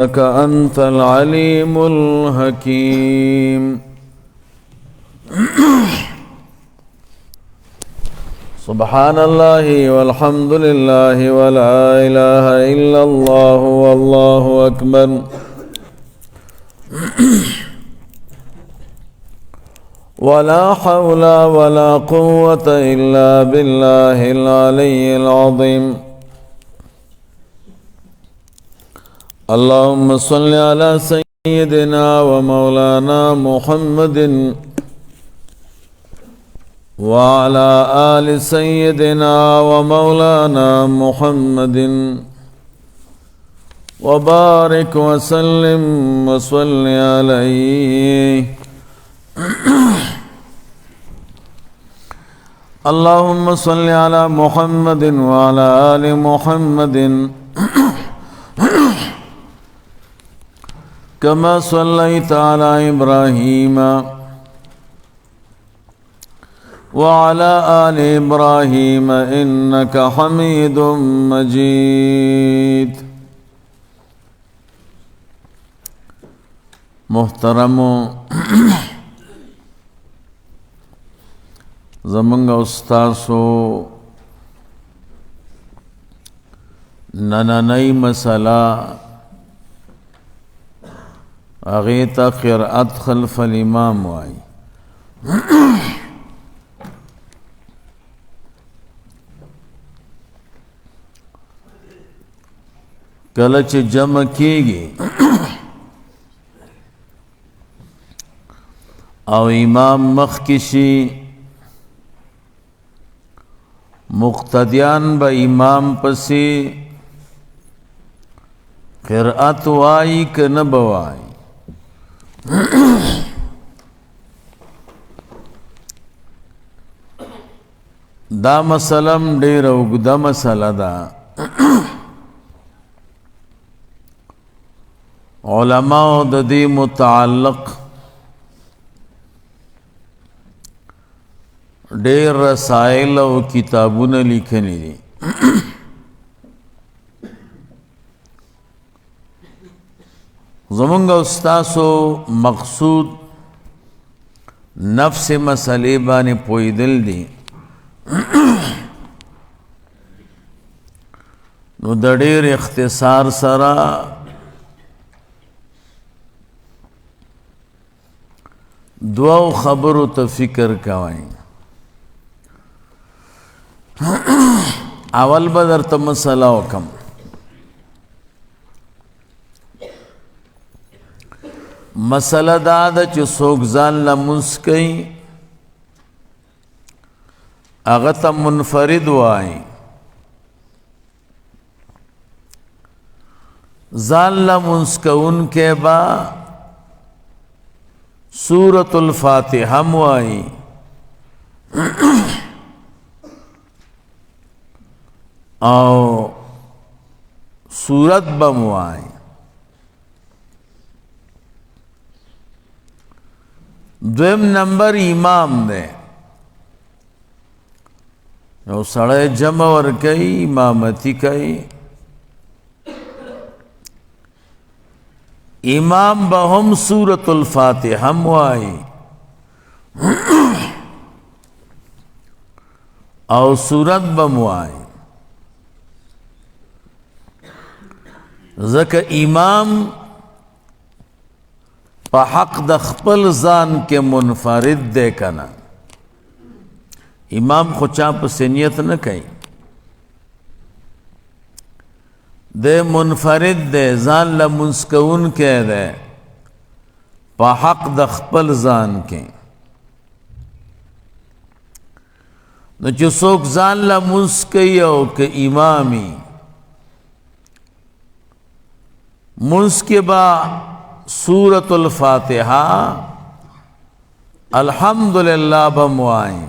إنك أنت العليم الحكيم. سبحان الله والحمد لله ولا إله إلا الله والله أكبر. ولا حول ولا قوة إلا بالله العلي العظيم. اللهم صل على سيدنا ومولانا محمد وعلى آل سيدنا ومولانا محمد وبارك وسلم وصل عليه. اللهم صل على محمد وعلى آل محمد كما صليت على إبراهيم وعلى آل إبراهيم إنك حميد مجيد. محترم زمانگ استاسو نننی مسئلہ اغیتا قرأت خلف الامام وائی. کلچ جمع کیگی او امام مخ کشی مقتدیان با امام پسی قرأت وائی که نبوائی. دا مسلم دیر اوږده مسله ده. علماء د دې متعلق ډیر رسائل او کتابونه لیکلي دي. زمونږ استاسو مقصود نفس مسئلے باندې پویدل دي. نو د ډیر اختصار سره دوو خبرو ته فکر کوئ. اول به درته مسله وکم. مسله دا ده چې څوک ځان لمونځ کوي هغه ته منفرد وایي. ځان لمونځ کوونکی به سورة الفاتحه وایي او سورت بم وایي. دویم نمبر امام دے. یو سړی جمع ورکوي امامتی کوي. امام به هم سورة الفاتحه وایي او سورت بم وایي. ځکه امام په حق د خپل ځان کې منفرد دی کنه. امام خو چا پسې نیت نه کوي. دی منفرد دی، ځان لمونځ کوونکی دی په حق د خپل ځان کې. نو چې څوک ځان لمونځ کوي او که امامي مونځ کې به سورة الفاتحه الحمدللہ بم وائیں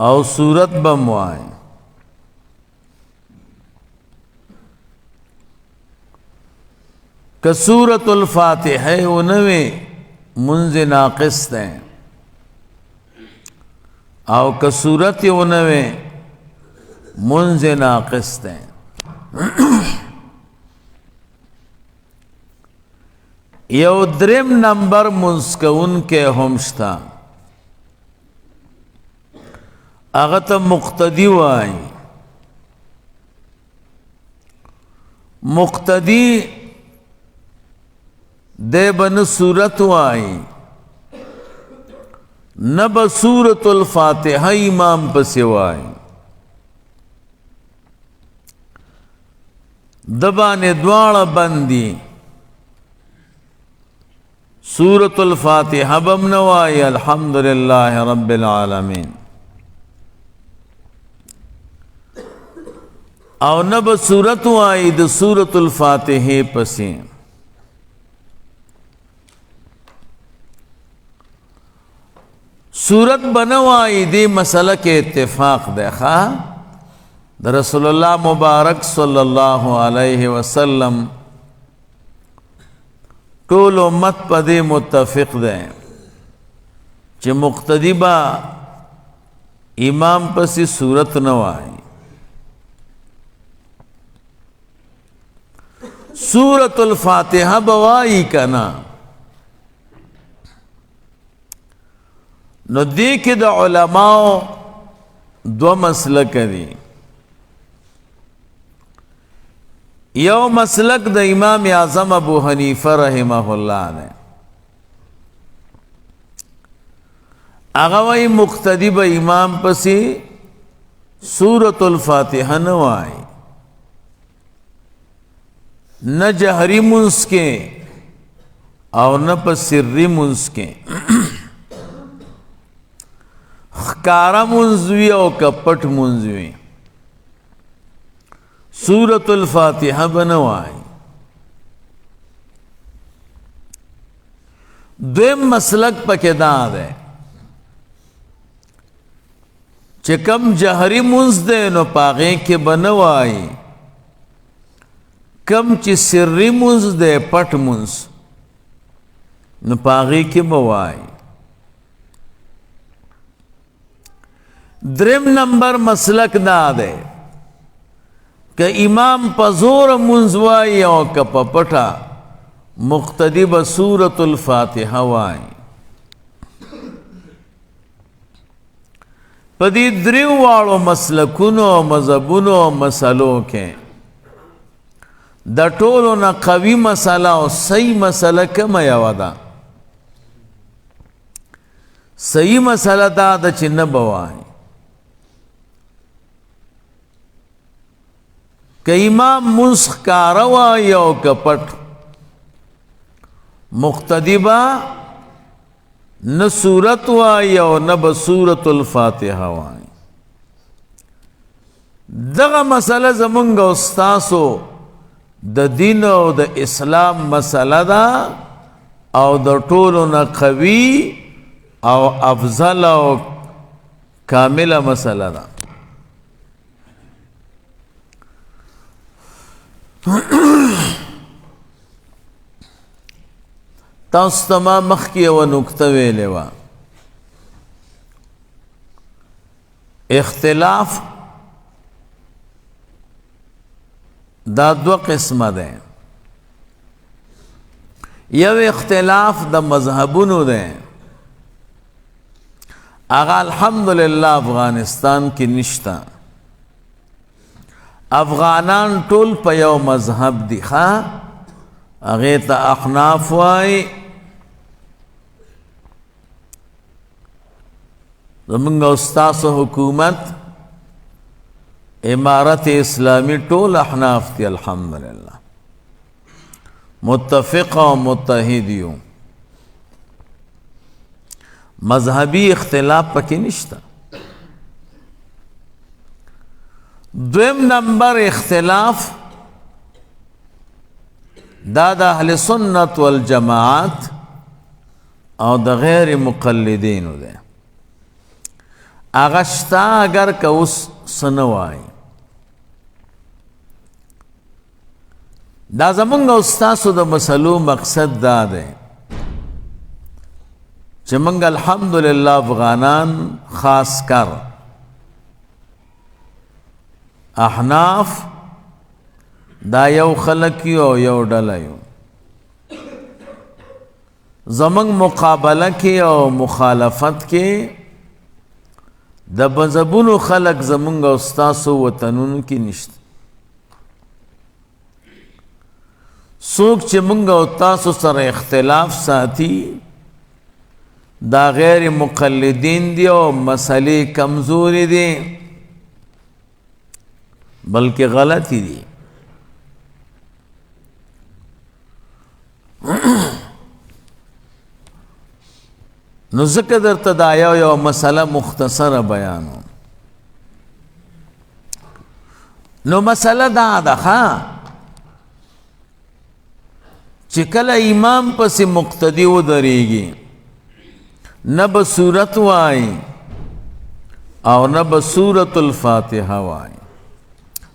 او سورت بم وائیں. کہ سورة الفاتحه انوے منز ناقص دیں او کہ سورت انوے منز ناقص دیں. یو دریم نمبر منسکون کے همشتا اغت مقتدی وائی مقتدی دے بن سورت وائی نب سورت الفاتحہ امام پسوائی دبان دوار بندی سورت الفاتحہ بمنوائی الحمدللہ رب العالمین او نب سورت وائی د سورت الفاتحہ پسی سورت بنوائی دی مسئلہ کے اتفاق دیکھا در رسول اللہ مبارک صلی اللہ علیہ وسلم طول امت پدے متفق دے چھ مقتدی با امام پسی سورت نوائی سورت الفاتحہ بوائی کنا نو دیکھ دا علماء دو مسلک دی یو مسلک دا امام اعظم ابو حنیفہ رحمہ اللہ نے اغوی مقتدی با امام پسی سورت الفاتحہ نوائی نہ جہری منس کے او نہ پسری منس کے خکارا منزوی او کپٹ منزوی سورت الفاتحہ بنوائی دویم مسلک پکے داد ہے چکم جہری منز دے نو پاغے کے بنوائی کم چی سری منز دے پٹ منز نو پاغی کی بوائی درم نمبر مسلک دا دے کہ امام پزور منزوائی او کپ پٹا مقتدی بسورت الفاتحہ وائی پدی دریو والو مسلکونو مذہبونو مسلو کے دا ټولو نا قوی مسئلہ او صحیح مسئلہ کم یو دا صحیح مسئلہ دا دا چی نبوائی کہ امام منسخ کاروائی او کپٹ مقتدبہ نہ سورت وائی او نہ بسورت الفاتحہ وائی دغا مسئلہ زمانگا استاسو د دین او د اسلام مسئلہ دا او د ټولو نه قوی او افضل او کامل مسئلہ دا تاسو ما مخکی و نکته ویلې وا اختلاف دا دو قسم دے یو اختلاف دا مذہبونو دے اغا الحمدللہ افغانستان کی نشتا افغانان ټول په یو مذہب دی خواہ اغیتا احناف وائی زمانگا استاس حکومت امارت اسلامی ټول احناف تی الحمدللہ متفق و متحدیوں مذہبی اختلاف پکی نشتا دویم نمبر اختلاف دا اہل سنت والجماعت او دا غیر مقلدینو دے اغشتا اگر که اس سنوائی دا زمانگا استاسو دا مسئلو مقصد دا دے چه منگا الحمدللہ افغانان خاص کر احناف دا یو خلقیو یو ڈلیو زمنګ مقابله کې او مخالفت کې د مذهبونو خلق زمونږ او ستاسو وطنونو کې نشته. څوک چې مونږ او تاسو سره اختلاف ساتي دا غیر مقلدین دي او مسئلې کمزوري دي بلکې غلطی دي. نو ذکر درته دا یو مسله مختصره بیانو. نو مسله دا ده چې کله امام پسې مقتدی ودرېږي نه به سورت وایي او نه به سورت الفاتحه وایي،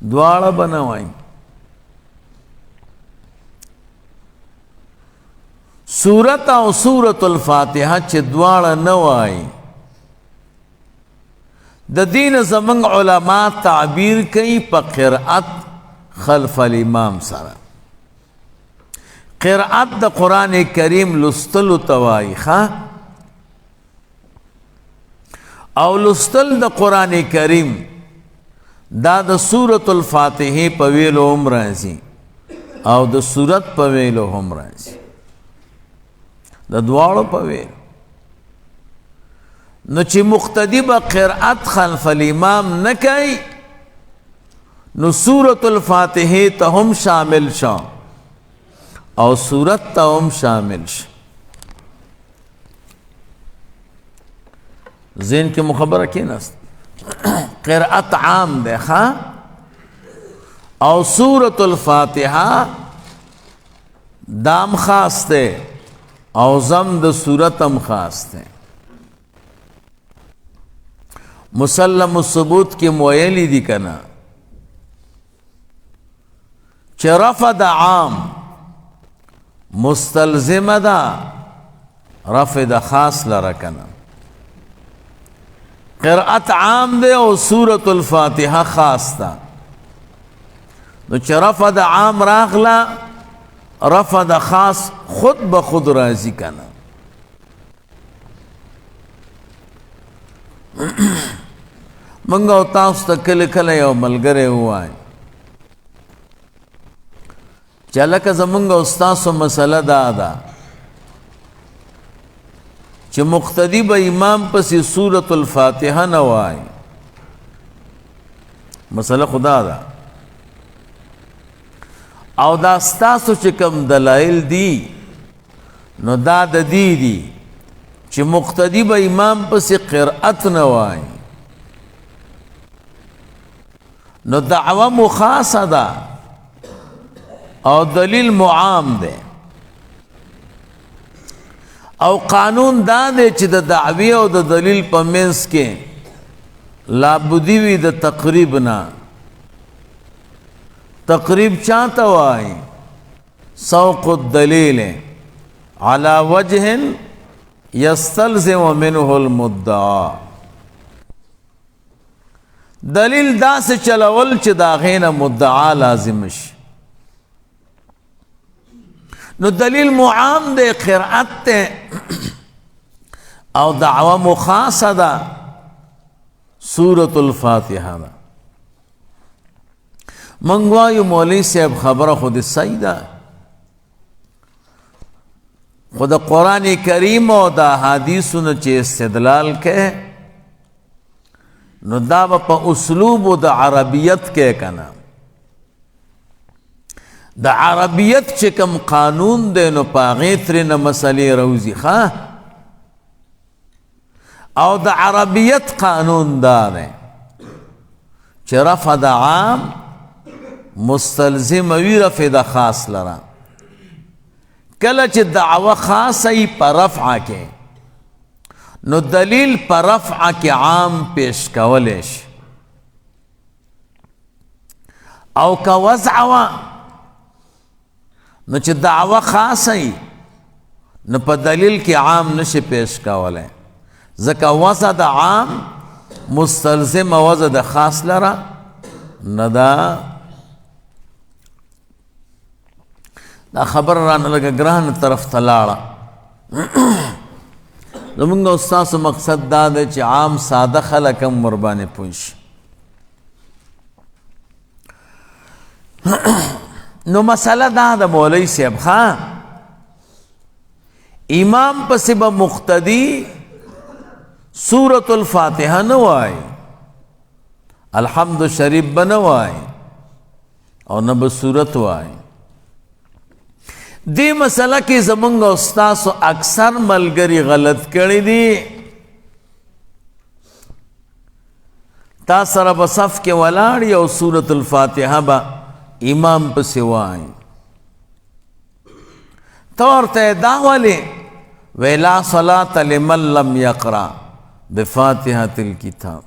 دواړه به نه وایي. سورت او سورت الفاتحه چې دواړه نه وایي د دین زمنګ علما تعبیر کوي په قرأت خلف الامام سره. قرأت د قرآن کریم لستلو توایي او لستل د قرآن کریم دا د سورت الفاتحه په ویلو هم راځي او د سورت په ویلو هم راځي، د دواړو په ویلو. نو چې مقتدی به قرأت خلف الامام نه کوي نو سورت الفاتحه ته هم شامل شو او سورت ته هم شامل شو. ذهن کې مخبره کېناست. قرأت عام ده او سورت الفاتحه دام خاص ده او زم د سورت هم خاص ده. مسلم الثبوت کې مویلی دي کنا چې رفع د عام مستلزمه ده رفع د خاص لره کنا. قرأت عام ده او سورة الفاتحه خاص ده. نو چې رفع د عام راغله رفع د خاص خود به خود راځي کنه. منګ او تاسو ته کله کله یو ملګری وای چې لکه زمونږ او تاسو مسله دا ده چې مقتدی به امام پسې سورة الفاتحه نه وای. مسله خدا ده او دا ستاسو چې کوم دلایل دي نو دا د دې دي چې مقتدی به امام پسې قرأت نه وای نو دعوه مخاصه ده او دلیل معام ده او قانون دا دی چې د دعوی او د دلیل په منځ کې لابدی وي د تقریب نه. تقریب چاته وای؟ سوق الدلیل على وجه يستلزم منه المدعا. دلیل دا سے چلول چې دا غینه مدعا لازم شي. نو دلیل معام ده قرأت ده او دعوه مخاصه ده سورة الفاتحه ده. منگوایو مولوی صاحب خبره خود صحیح ده خود قرآن کریم او دا حدیثونو چې استدلال که نو دا په اسلوب و د عربیت کې کنه. د عربیت چې کوم قانون دی نو پاغې ترې نه مسلې روزي او د عربیت قانون دا دی چې رفع د عام مستلزم وی رفع د خاص لره. کله چې دعوه خاصه ای په رفع کې نو دلیل په رفع کې عام پیش کولی شي او که وضع نو چې دعوه خاصه ای نو په دلیل کې عام نشي پیش کولی ځکه وضع د عام مستلزم وضع د خاص لره نه ده. دا خبر رانه لګه ګران طرف ته لاړه زمونږ استاسو مقصد دا دی چې عام ساده خلک هم ورباندې پوه شي. نو مسله دا د مولوي صاحب ښه امام پسې به مقتدي سورة الفاتحه نه وایي، الحمد شریف به نه وایي او نه به سورت وایي. دې مسله کې زمونږ استاسو اکثر ملګري غلط کړي دي. تا سره به صف کې ولاړ او سورة الفاتحه به امام پسې وایي، ته ورته دا ولې وی لا صلاة لمن لم یقرأ بفاتحة الکتاب.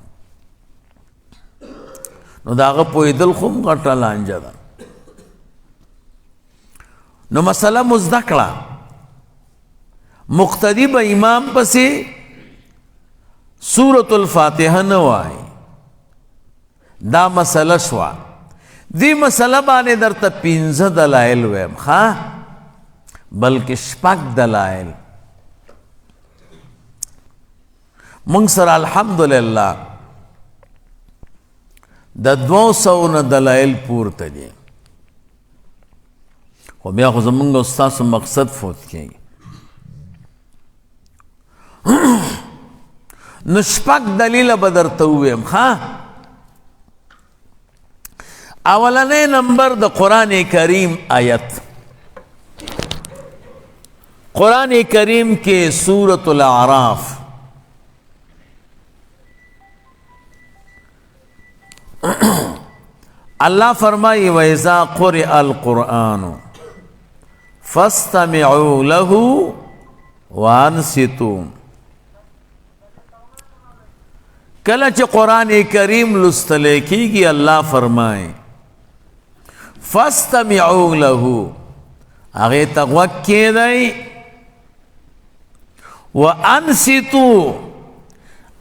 نو د هغه پوهېدل خو هم غټه لانجه ده. نو مسله مو زده کړه، مقتدي به امام پسې سورة الفاتحه نه وایي. دا مسله شوه. دی مسله باندې درته 15 دلایل ویم ښه، بلکې 6 دلایل. مونږ سره الحمدلله د 200 نه دلایل پورته دي، خو بیا خو زمونږ استاسو مقصد فوت کېږي. نو 6 دلیله به درته وویم ښه. اولنی نمبر د قرآن کریم آیت. قرآن کریم کے سورة الاعراف اللہ فرمائی وَإِذَا قُرِئَ الْقُرْآنُ فَاسْتَمِعُوا لَهُ وَأَنْصِتُوا. کله چې قرآن کریم لوستل کیږي اللہ فرمائے فاستمعوا له، هغه ته غوږ کېږدئ، وانصتوا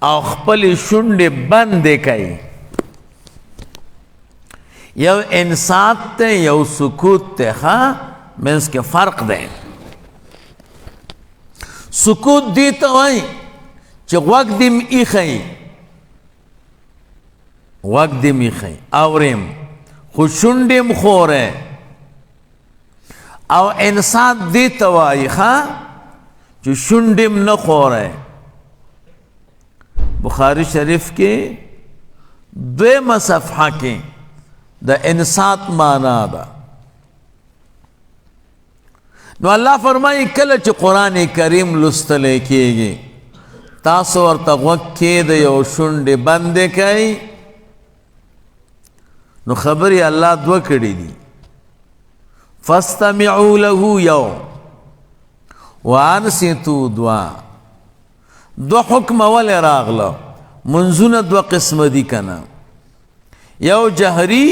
او خپلې شونډې بندې کئ. یو انصات ته یو سکوت ته ښه، منځ کې فرق دی. سکوت دې ته وایي چې غوږ دې م ایښی، غوږ دې م ایښی اورم خو شونډې م خوره. او انصات دې ته وایي ښه چې شونډې م نه خوره. بخاری شریف کې 2 صفحه کې د انصات معنا ده. نو الله فرمایي کله چې قرآن کریم لوستل کېږي تاسو ورته غوږ کېږدئ او شونډې بندې کئ. نو خبرې الله 2 کړي دي، فاستمعوا له یو، وانصتوا 2. 2 حکم ولې راغله؟ منځونه 2 قسمه دي کنه، یو جهري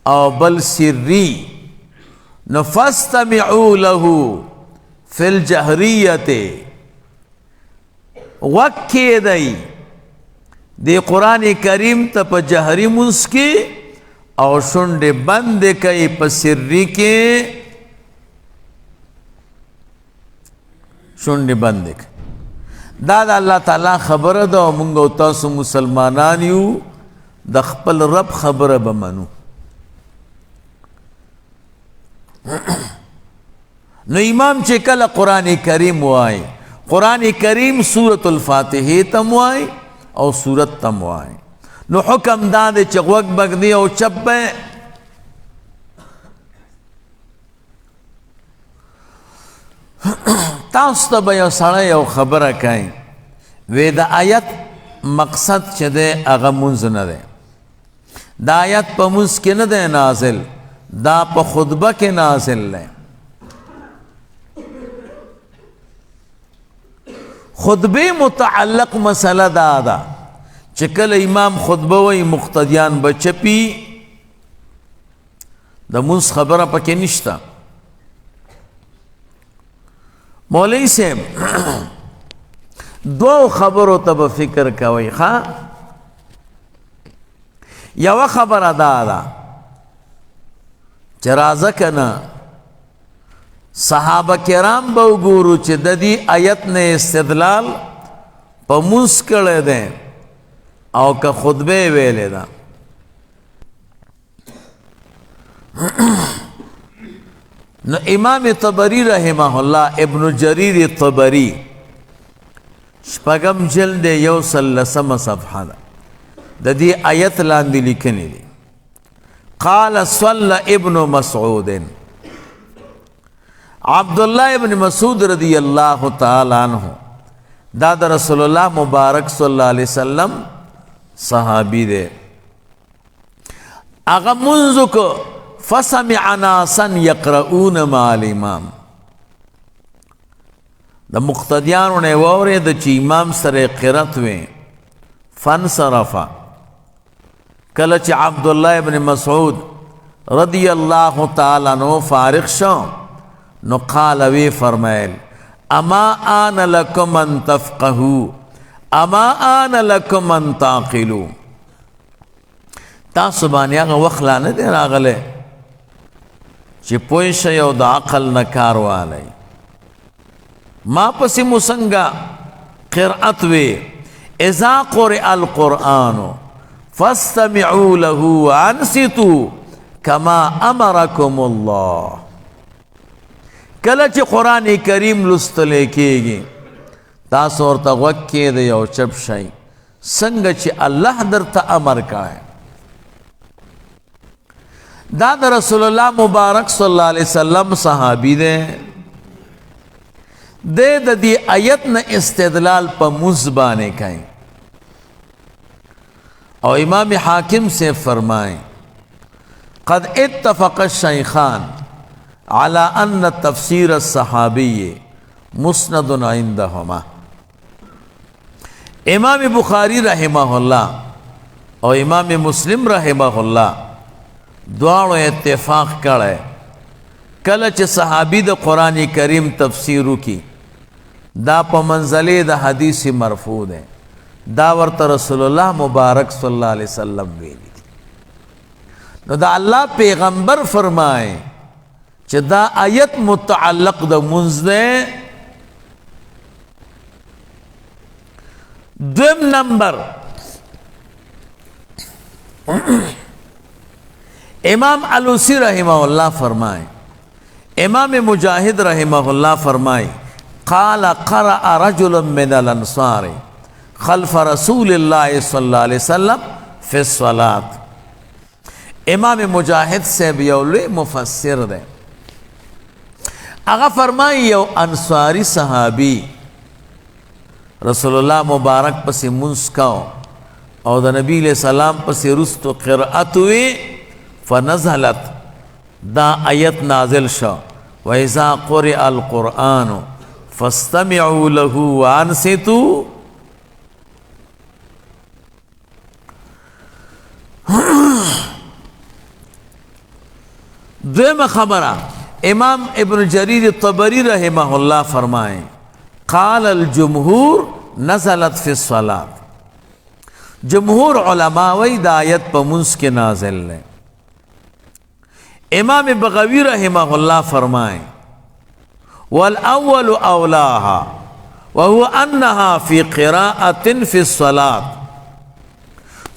او بل سری. نو فاستمعوا له فی الجهریت، غوږ کېږدئ دی قرآن کریم ته په جهري منځ کې، او شونډې بندې کئ په سري کې، شونډې بندې کئ. دا د الله تعالی خبره ده او موږ او تاسو مسلمانان یو، د خپل رب خبره به منو. نو امام چې کله قرآن کریم وای، قرآن کریم سورة الفاتحه تم وای او سورت تم وای. نو حکم دا دی چې غوږ بږدي او چپ به. تاسو ته به یو سړی یو خبره کوي، وی د آیت مقصد چې دی هغه مونځ نه دی. دا آیت په مونځ کې نه دی نازل، دا په خطبه کې نازل دی. خطبه متعلق مسئله دا ده چې کله امام خطبه وایي مقتدیان به چپي، د مونځ خبره پکې نشته. مولوی صاحب 2 خبرو ته به فکر کوئ ښه. یوه خبره دا ده چې راځه که نه صحابه کرام به وګورو چې د دې آیت نه استدلال په منځ کړی دی او که خطبه ویلې ده. نو امام طبری رحمه الله ابن جریر طبری شپږم جلد 113 صفحه ده د دې آیت لاندې لیکلي دي. قال صلى ابن مسعود عبد الله ابن مسعود رضی الله تعالی عنہ دا د رسول الله مبارک صلی الله علیه وسلم صحابی دے. اغا منذ کو فسمع ناسا یقرؤون مع الامام دا مقتدیانو نے وورے دا چی امام سر قرأت وے فانصرفا کل چی عبداللہ ابن مسعود رضی اللہ تعالی عنہ فارغ شو نو قال وی فرمائل اما آن لکم ان تفقہو اما آن لکم ان تعقلو. تاسو باندې هغه وخت لا نه دی راغلی چې پوه شئ او د عقل نه کار والی. ما پسې مو څنګه قرأت وې اذا قرئ القرآن فاستمعوا له وانصتوا كما امركم الله. کله چې قرآن کریم لوستلی کېږي تاسو ورته غوږ کېږدئ او چپ شئ څنګه چې الله درته امر کړی. دا د رسول الله مبارک صلی الله علیه وسلم صحابی دے. دے د دې آیت نه استدلال په منځ باندې کوي او امام حاکم سے فرمائیں قد اتفق الشیخان على ان تفسیر الصحابی مسند عندهما. امام بخاری رحمہ اللہ اور امام مسلم رحمہ اللہ دواړو اتفاق کړی کله چې صحابي د قرآن کریم تفسیرو کی دا په منزله د حدیث مرفوع ده. دا ورته رسول الله مبارک صلی الله علیه وسلم ویلي. نو دا الله پیغمبر فرمائے چې دا آیت متعلق د منځ ده. دویم نمبر امام علوسی رحمہ اللہ فرمائے امام مجاہد رحمہ اللہ فرمائے قال قرأ رجل من الانصار خلف رسول اللہ صلی اللہ علیہ وسلم فی الصلاة. امام مجاہد سے بیولوی مفسر دے. اگا فرمائے یو انصاری صحابی رسول اللہ مبارک پسی منسکاو او دا نبی علیہ السلام پسی رستو قرأتوی فنزلت دا آیت نازل شو وَإِذَا قُرِئَ الْقُرْآنُ فَاسْتَمِعُوا لَهُ وَأَنْصِتُوا. دویم خبرہ امام ابن جریر طبری رحمہ اللہ فرمائیں قال الجمہور نزلت فی الصلاة. جمہور علماء وی دا آیت پا منس کے نازل لیں. امام بغوی رحمہ اللہ فرمائیں والاول اولاها وهو انها فی قراءة فی الصلاة.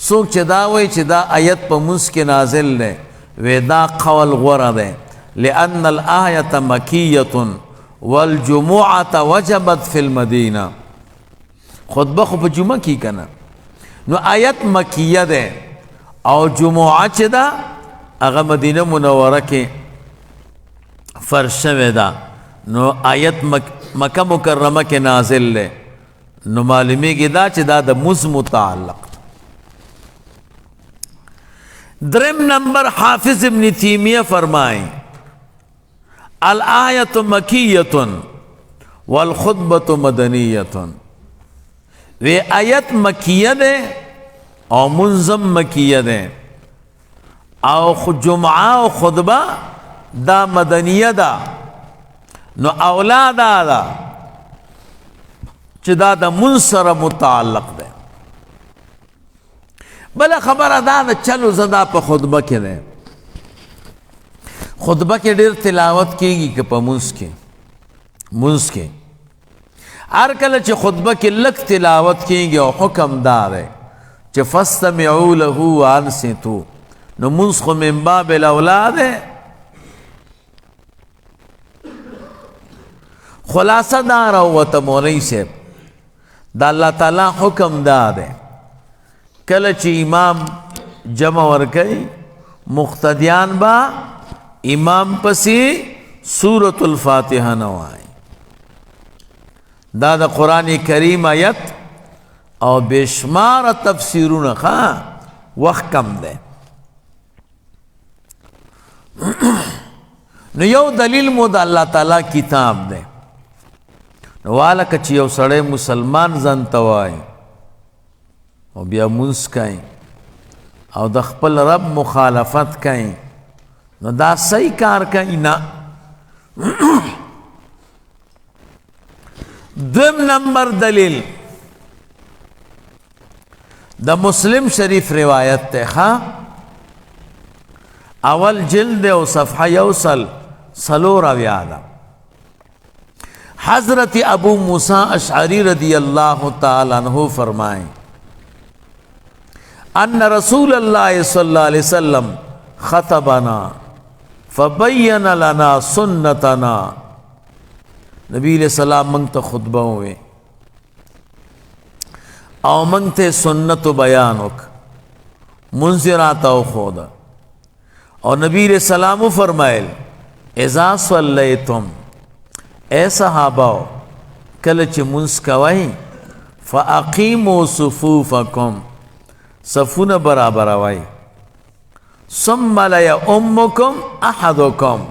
سوک چه دا وی چه دا آیت پا منس کے نازل لیں وی دا قول غرد ہے لأن الآیت مکیت والجمعة وجبت فی المدینہ. خطبہ خب جمعہ کی کنا نو آیت مکیت ہے او جمعہ چه دا اغا مدینہ منورہ کے فرش ویدا نو آیت مکہ مکرمہ کے نازل لے نو معلومی کی دا چی دا دا مز متعلق. درم نمبر حافظ ابن تیمیہ فرمائیں الآیت مکیت والخطبت مدنیت. وی آیت مکیہ دے او منظم مکیہ دے او جمعہ و خطبہ دا مدنیہ دا نو اولادا دا چی دا دا منصر متعلق دے. بلا خبر دا دا چلو زدا پا خطبہ کے دے خطبه کې ډېر تلاوت کېږي که په منځ کې هر کله چې خطبه کې لږ تلاوت کېږي او حکم دا دی چې فاستمعوا له وانصتوا نو منځ خو من باب الاولی دی. خلاصه دا راووته مولوي صاحب د الله تعالی حکم دا دی کله چې امام جمع ورکوي مقتدیان با امام پسې سورة الفاتحه نه وایي. دا د قرآن کریم آیت او بشمار تفسیرونه ښه وخت کم دی. نو یو دلیل مو د الله تعالی کتاب دی. نو والکه چې یو سړی مسلمان ځان ته وایي او بیا مونځ کوي او د خپل رب مخالفت کوي نو دا صحیح کار کوي نه. دویم نمبر دلیل د مسلم شریف روایت ته ښه اول جلد او صفحه یوصل سلور اویا ده. حضرت ابو موسیٰ اشعری رضی اللہ تعالی عنہ فرمائیں ان رسول اللہ صلی اللہ علیہ وسلم خطبنا فبین لنا سنتنا. نبی علیہ السلام منگ تا خطبہ ہوئے او منگ تے سنت و بیانک منذرات او خود اور نبی علیہ السلام فرمائل اذا صلیتم اے صحابہ کلچ منس کوئی فاقیموا صفوفکم صفون برابر وائی ثم لیؤمکم احدکم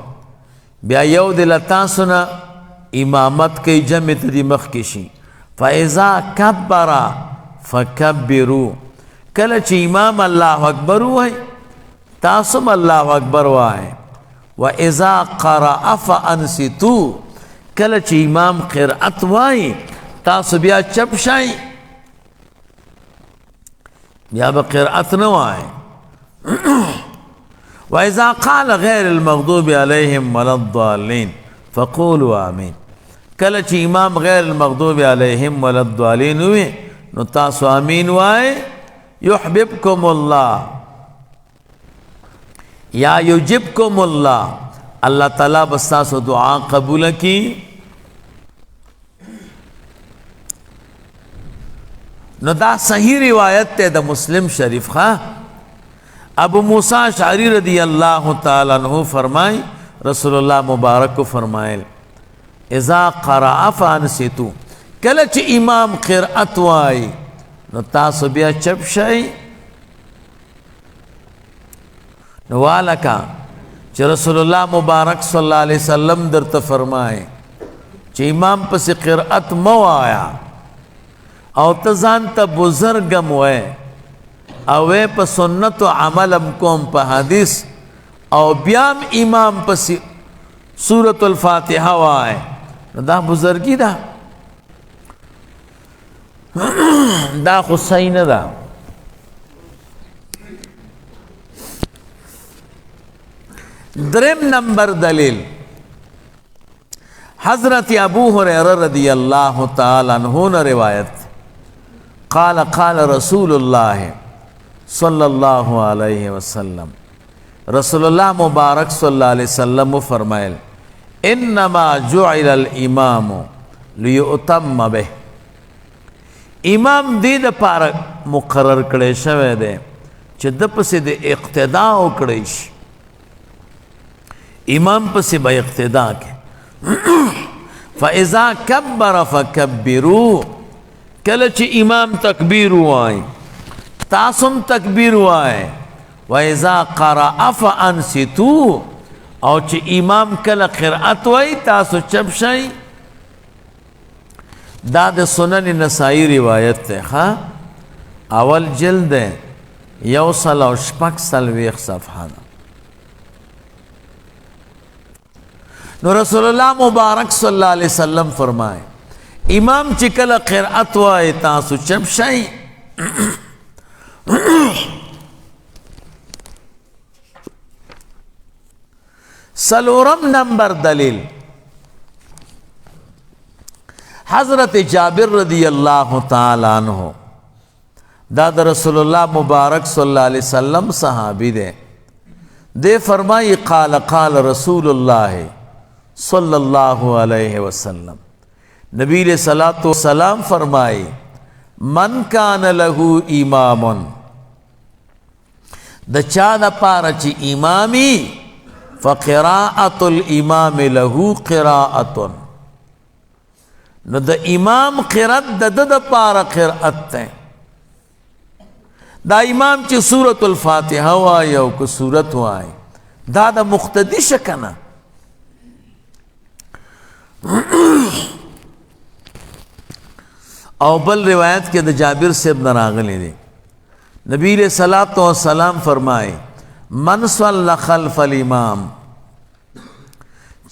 بیا یو دل تاسونا امامت کی جمع تدی مخ کشی فاذا کبر فکبروا کلچ امام اللہ اکبر ہوئی تاسم اللہ اکبر وائی واذا قرأ فانصتوا کله چې امام قرأت وای تاسو بیا چپ شئ بیا به قرأت نه وای. واذا قال غیر المغضوب علیهم ولا الضالین فقولوا آمین. کله چې امام غیر المغضوب علیهم ولا الضالین وی نو تاسو آمین وای. یحببکم الله یا یجبکم الله اللہ تعالیٰ بستاسو دعا قبول کی. نو دا صحیح روایت تے دا مسلم شریف خواہ ابو موسیٰ اشعری رضی اللہ تعالیٰ عنہ فرمائیں رسول اللہ مبارک کو فرمائے اذا قرأ فانصتوا کلچ امام قرأت وائی نو تاسو بیا چپ شئی. نو والکا چې رسول الله مبارک صلی الله علیه وسلم درته فرمائے چې امام پس قرأت مو آیا او تزان ته بزرگم وے او وے پا سنت و عملم کوم پا حدیث او بیام امام پس سورة الفاتحہ وائے دا بزرگی دا دا خصین دا. درم نمبر دلیل حضرت ابو ہریرہ رضی اللہ تعالی عنہ نے روایت قال قال رسول اللہ صلی اللہ علیہ وسلم رسول اللہ مبارک صلی اللہ علیہ وسلم فرمائل انما جعل الامام لیؤتم به. امام دید پار مقرر کڑے شوے دے چھ دپسی دے اقتداء کڑیش امام پسی با اقتداء کے. فَإِذَا كَبَّرَ فَكَبِّرُوا کلچ امام تکبیر ہوائیں تاسم تکبیر ہوائیں. وَإِذَا قَرَأَ فَأَنْصِتُوا او چھ امام کل قرأت ہوئی تاسو چپ شئی. داد سنن نسائی روایت تے خواہ اول جلد ہے یوصل و شپک سلویخ صفحہ. نو رسول اللہ مبارک صلی اللہ علیہ وسلم فرمائے امام چکل قرأت وائے تاسو چپ شئی. سلورم نمبر دلیل حضرت جابر رضی اللہ تعالی عنہ دا رسول اللہ مبارک صلی اللہ علیہ وسلم صحابی دے فرمائی قال قال رسول اللہ صلی اللہ علیہ وسلم نبی علیہ الصلوۃ والسلام فرمائی من کان له امام د چا د پاره چې امامی فقراءة الامام له قراءة نو د امام قرأت د پاره قرأت ته دا امام چې سورة الفاتحه وایي او که سورت وایي دا د مقتدی شکنه او بل روایت کې د جابر صاحب نه راغلی دی نبی علیہ الصلوۃ والسلام فرمائے من صلی خلف الامام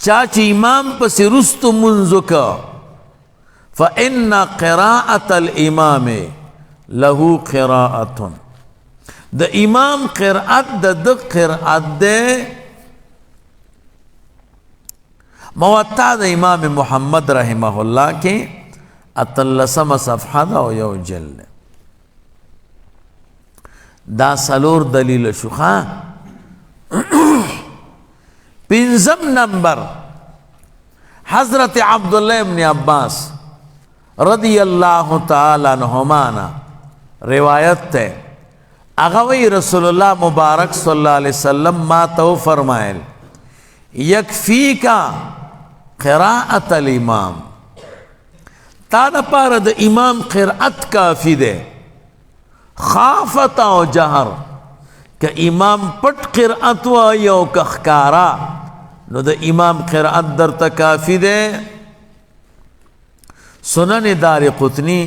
چاچی امام پس رست منزکا فإن قراءة الامام له قراءة د امام قرأت د قرأت دے موطا د امام محمد رحمہ اللہ کے اتلسم صفحہ دا او یو جلد دا سلور دلیل شخا پنزم نمبر حضرت عبداللہ ابن عباس رضی اللہ تعالی عنہما روایت تے اغوی رسول اللہ مبارک صلی اللہ علیہ وسلم ما تو فرمائل یکفی کا قراءت الامام تا دا پار دا امام قرأت کافی دے خافت او جہر کہ امام پٹ قرأت وائی او کخکارا نو دا امام قرأت در تکافی دے سنن دار قطنی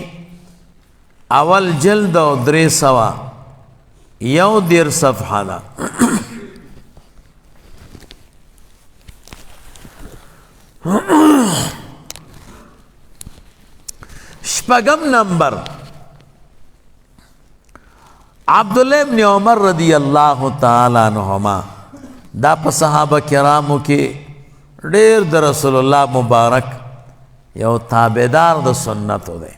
اول جلد او درے سوا یو دیر صفحہ دا شپگم نمبر عبداللہ ابن عمر رضی اللہ تعالی عنہما دا پا صحابہ کرامو کے دیر دا رسول اللہ مبارک یو تابدار دا سنتو دے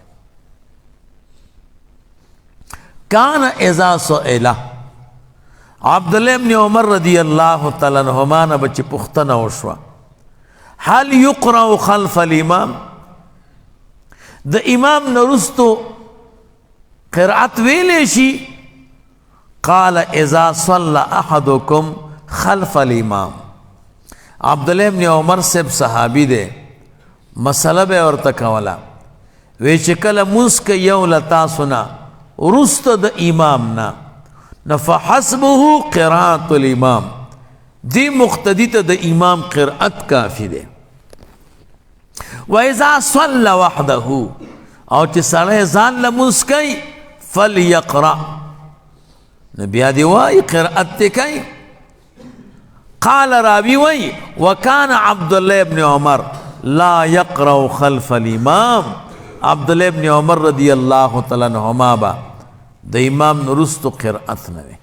کان اذا سئلہ عبداللہ ابن عمر رضی اللہ تعالی عنہما نا بچی پختن اوشوا حل یقرأ خلف الامام دا امام نرستو قرأت ویلے شی قال اذا صلى احدكم خلف الامام عبداللہ ابن عمر سے صحابی دے مسئلہ بے اور تکولا وی چکل مسک یو لتا سنا رست دا امامنا نفحسبه قراءت الامام دی مقتدیت دا امام قرأت کافی دے وَإِذَا صَلَّ وَحْدَهُ او چی سڑے زان لمسکی فَلْيَقْرَأ نبی آدھی وائی قرأت تکئی قال راوی وائی وَكَانَ عبداللہ ابن عمر لا يقرأ خلف الامام عبداللہ ابن عمر رضی اللہ تعالیٰ عنہما با دا امام نرست قرأت نوے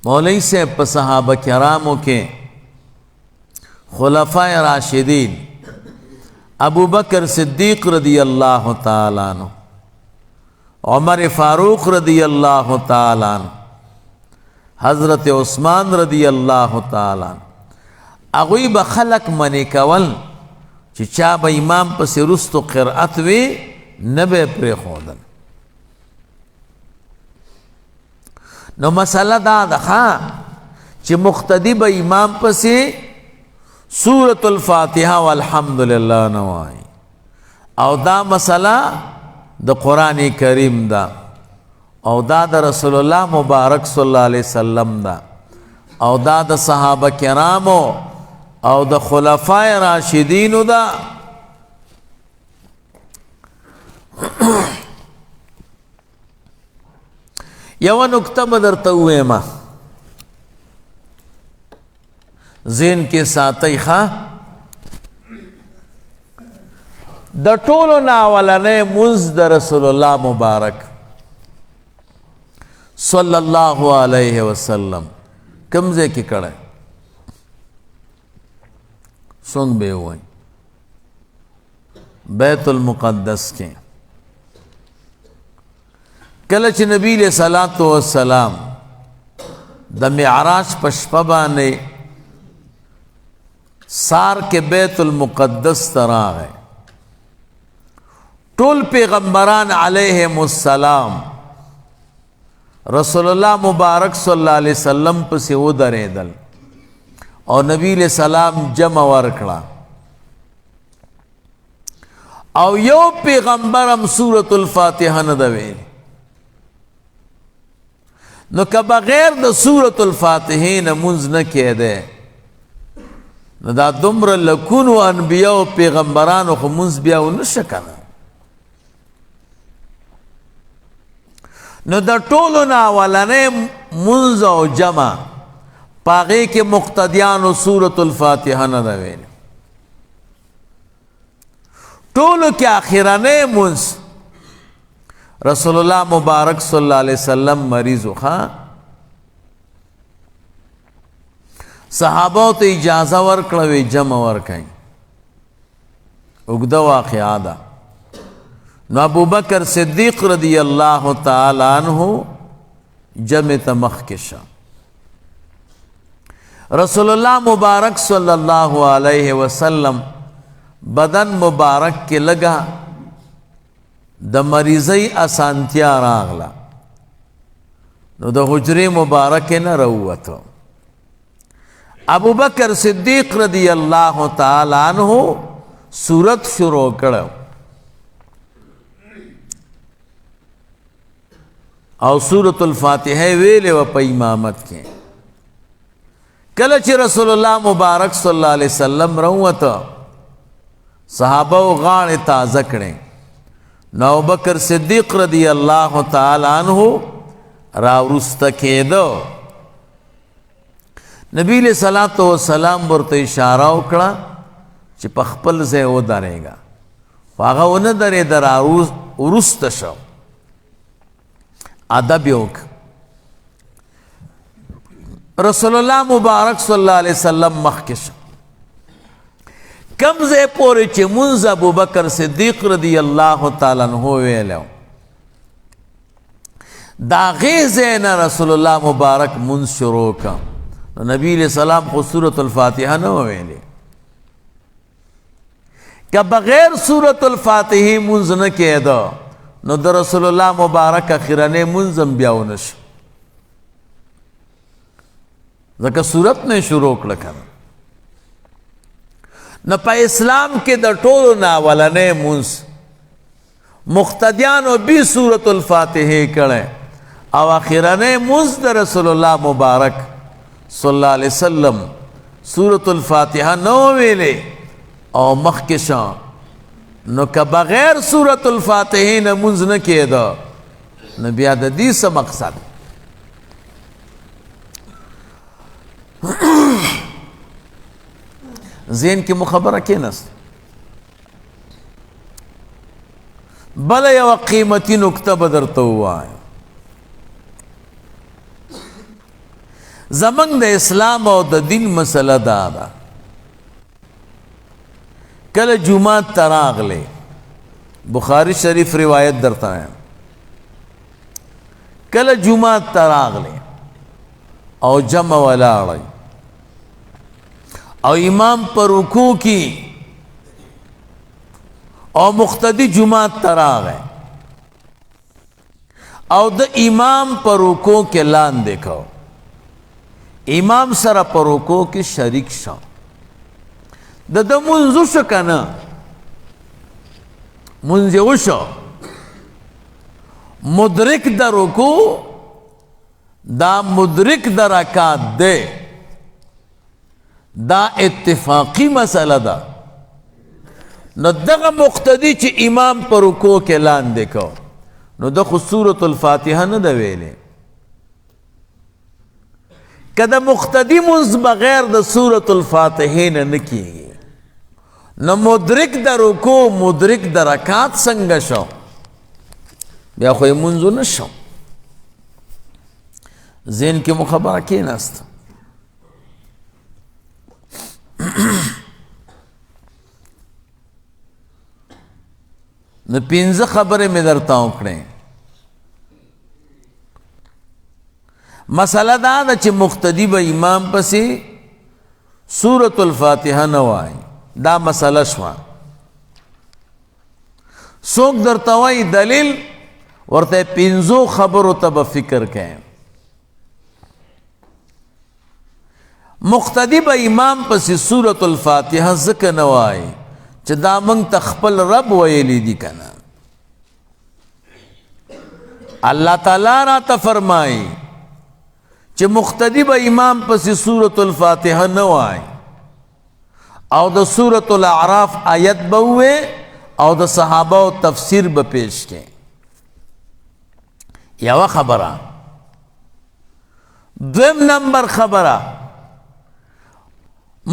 مولوی سے صحابہ کراموں کے خلفاء راشدین ابو بکر صدیق رضی اللہ تعالیٰ عنہ عمر فاروق رضی اللہ تعالیٰ عنہ حضرت عثمان رضی اللہ تعالیٰ عنہ اگوی بخلق منی کول چا با امام پس رستو قرأت وی نبے پر خودن نو مسئلہ دا دخوا چی مقتدی با امام پسی سورة الفاتحہ والحمدللہ نوائی او دا مسئلہ دا قرآن کریم دا او دا دا رسول اللہ مبارک صلی اللہ علیہ وسلم دا او دا دا صحابہ کرامو او دا خلفاء راشدینو دا یو نکتہ بدر توئے ما ذہن کے ساتھی خواہ دا طولو ناولنے منز دا رسول اللہ مبارک صلی اللہ علیہ وسلم کمزے کی کڑے سنگ بے ہوئے بیت المقدس کے کلچ نبی علیہ الصلوۃ والسلام د معراج پشپبانے سار کے بیت المقدس تراغے ټول پیغمبران علیہم السلام رسول اللہ مبارک صلی اللہ علیہ وسلم پسی ودرېدل او نبی علیہ السلام جمع ورکړه او یو پیغمبر هم سورة الفاتحه نه ده ویلې نو که بغیر د سورة الفاتحه نه مونځ نه کېده نو دا دومره لکونو انبیاء او پیغمبرانو خو مونځ بیا ونشه کنه نو د ټولو نه اولنی مونځ او جمع پاغې کې مقتدیانو سورة الفاتحه نه ده ویلې ټولو کې آخرنی مونځ رسول اللہ مبارک صلی اللہ علیہ وسلم مریضو خواہ صحابہ تو اجازہ ورکڑوی جمع ورکائیں اگدہ واقعہ دا نو ابو بکر صدیق رضی اللہ تعالی عنہ جمع تمخکشا رسول اللہ مبارک صلی اللہ علیہ وسلم بدن مبارک کے لگا د مریضی اسانتیا راغلا نو د حجری مبارک نه روتو ابو بکر صدیق رضی اللہ تعالی عنہ سورت شروع کړو او سورة الفاتحه ویلې و په امامت کې کله چې رسول الله مبارک صلی الله علیه وسلم روته صحابه غاړه تازه کړي نو بکر صدیق رضی اللہ تعالی عنہ راورست کېدو نبی علیہ الصلوۃ والسلام ورته اشاره وکړه چې په خپل ځای ودرېږه هغه ونه درېده راورست شو ادب یې وکړه رسول الله مبارک صلی الله علیه وسلم مخکې شو کم زی پوری چی منز ابو بکر صدیق رضی اللہ تعالیٰ عنہ ویلو دا غیزین رسول اللہ مبارک منز شروع کا نبی علیہ السلام خود سورة الفاتحہ نو ویلی کہ بغیر سورة الفاتحہ منز نکیدو نو دا رسول اللہ مبارک اخیرنے منزم بیاونش ذکر سورت نے شروع کلکن نہ پا اسلام کے در ټولو نا اولنے منز مقتدیانو بھی سورة الفاتحه کڑے او آخرنے منز در رسول اللہ مبارک صلی اللہ علیہ وسلم سورة الفاتحه نو ویلے او مخکشان نو که بغیر سورة الفاتحه نا منز نکیدو نبی عددی سا مقصد ذہن کی مخبرہ کی نست بلا یو قیمتی نکتہ بدرتا ہوا ہے زمنگ دا اسلام او دا دین مسئلہ دادا کل جمعات تراغ لے بخاری شریف روایت درتا ہے کل جمعات تراغ لے او جمع ولاڑی او امام پر رکوع کی او مقتدی جماعت تراغ ہے او دا امام پر رکوع کے لان دیکھو امام سر پر رکوع کی شریک شو دا منزو شکنا منزو شو مدرک دا رکوع دا مدرک دا رکات دے دا اتفاقی مسئلہ دا نو دغه مقتدی چی امام پر رکوع کے لان دیکھو نو دخو سورة الفاتحہ نو دا ویلے کہ دا مقتدی منز بغیر دا سورة الفاتحہ نکی گی نو مدرک دا رکوع مدرک دا رکات سنگ شو بیا خوی منزو نشو ذهن کې مو خبره کېناسته. نو پنځه خبرې مې درته وکړې. مسله دا ده چې مقتدی به امام پسې سورة الفاتحه نه وایي. دا مسله شوه. څوک درته وایي دلیل، ورته پنځو خبرو ته به فکر کوي. مقتدی به امام پسې سورة الفاتحه ځکه نه وایي چې دا موږ ته خپل رب ویلی دي که نه. الله تعالی راته فرمایي چې مقتدی به امام پسې سورة الفاتحه نه وایي او د سورة الاعراف آیت به ووایي او د صحابه او تفسیر به پیش کړي. یوه خبره. دویم نمبر خبره،